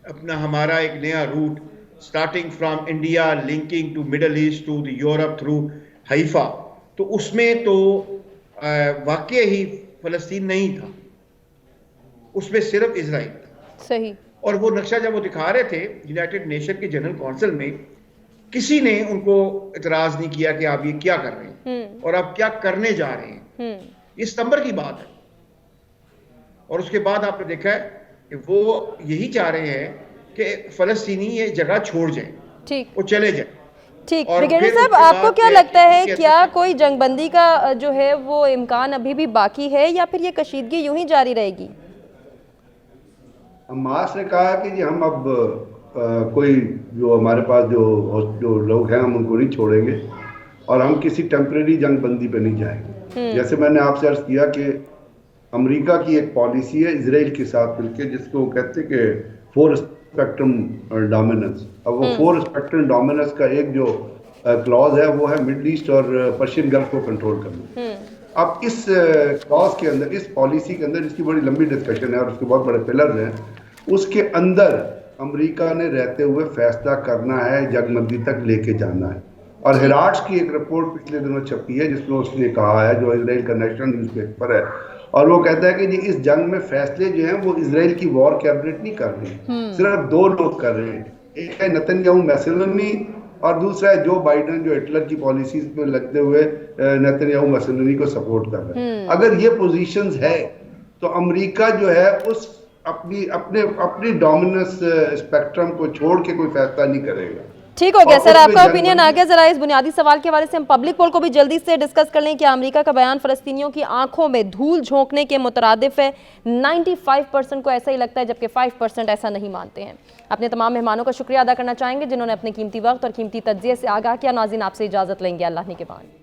अपना हमारा एक नया route, starting from India linking to Middle East to the Europe through Haifa, तो उसमें तो वाकई ही फ़लस्तीन नहीं था, उसमें सिर्फ इजराइल था। सही। और वो नक्शा जब वो दिखा रहे थे यूनाइटेड नेशन की जनरल काउंसिल में, किसी ने उनको इतराज नहीं किया कि आप ये क्या कर रहे हैं और आप क्या करने जा रहे हैं। ये सितंबर की बात है। और उसके बाद आपने देखा है कि वो यही चाह रहे हैं कि फ़लस्तीनी ये जगह छोड़ जाएं, ठीक, वो चले जाएं। ठीक। और ब्रिगेडियर फिर साहब, उसके आपको बाद क्या ये लगता है, कि क्या कोई जंगबंदी का जो है वो इम्कान अभी भी बाकी है, या फिर ये कशीदगी यूं ही जारी रहेगी? हमास ने कहा कि जी हम अब कोई जो हमारे पास जो लोग हैं हम उनको नहीं छोड़ेंगे और हम किसी टेम्परेरी जंगबंदी पे नहीं जाएंगे। जैसे मैंने आपसे अर्ज किया कि अमेरिका की एक पॉलिसी है इजराइल के साथ मिलकर, जिसको वो कहते हैं कि 4 स्पेक्ट्रम डोमिनेंस। अब वो 4 स्पेक्ट्रम डोमिनेंस का एक जो क्लॉज है वो है मिडल ईस्ट और पर्शियन गल्फ को कंट्रोल करना। अब इस क्लॉज के अंदर, इस पॉलिसी के अंदर, इसकी बड़ी लंबी डिस्कशन है और उसके बहुत बड़े पिलर्स हैं, उसके अंदर अमेरिका ने रहते हुए फैसला करना है, जंगबंदी तक लेके जाना है। और हेराट्स की एक रिपोर्ट पिछले दिनों छपी है जिसमें उसने कहा है, जो इजराइल का नेशनल न्यूज़पेपर है, और वो कहता है कि जी इस जंग में फैसले जो हैं वो इजराइल की वॉर कैबिनेट नहीं कर रही, सिर्फ 2 लोग कर रहे हैं। एक है नेतन्याहू मैसेलनी और दूसरा है जो बाइडेन, जो हिटलर की पॉलिसीज पे लगते हुए नेतन्याहू मैसेलनी को सपोर्ट कर रहे हैं। अगर ये पोजीशंस है तो अमेरिका जो है उस अपनी डोमिनेंस स्पेक्ट्रम को छोड़ के कोई फैसला नहीं करेगा। ठीक हो गया सर, आपका ओपिनियन आ गया। जरा इस बुनियादी सवाल के हवाले से हम पब्लिक पोल को भी जल्दी से डिस्कस कर लें कि अमेरिका का बयान फ़लस्तीनियों की आंखों में धूल झोंकने के मुतरादिफ है। 95% को ऐसा ही लगता है, जबकि 5% ऐसा नहीं मानते हैं। अपने तमाम मेहमानों का शुक्रिया अदा करना चाहेंगे जिन्होंने अपने कीमती वक्त और कीमती तज्ज़िये से आगाह किया। नाज़रीन, आपसे इजाज़त लेंगे, अल्लाह निगहबान।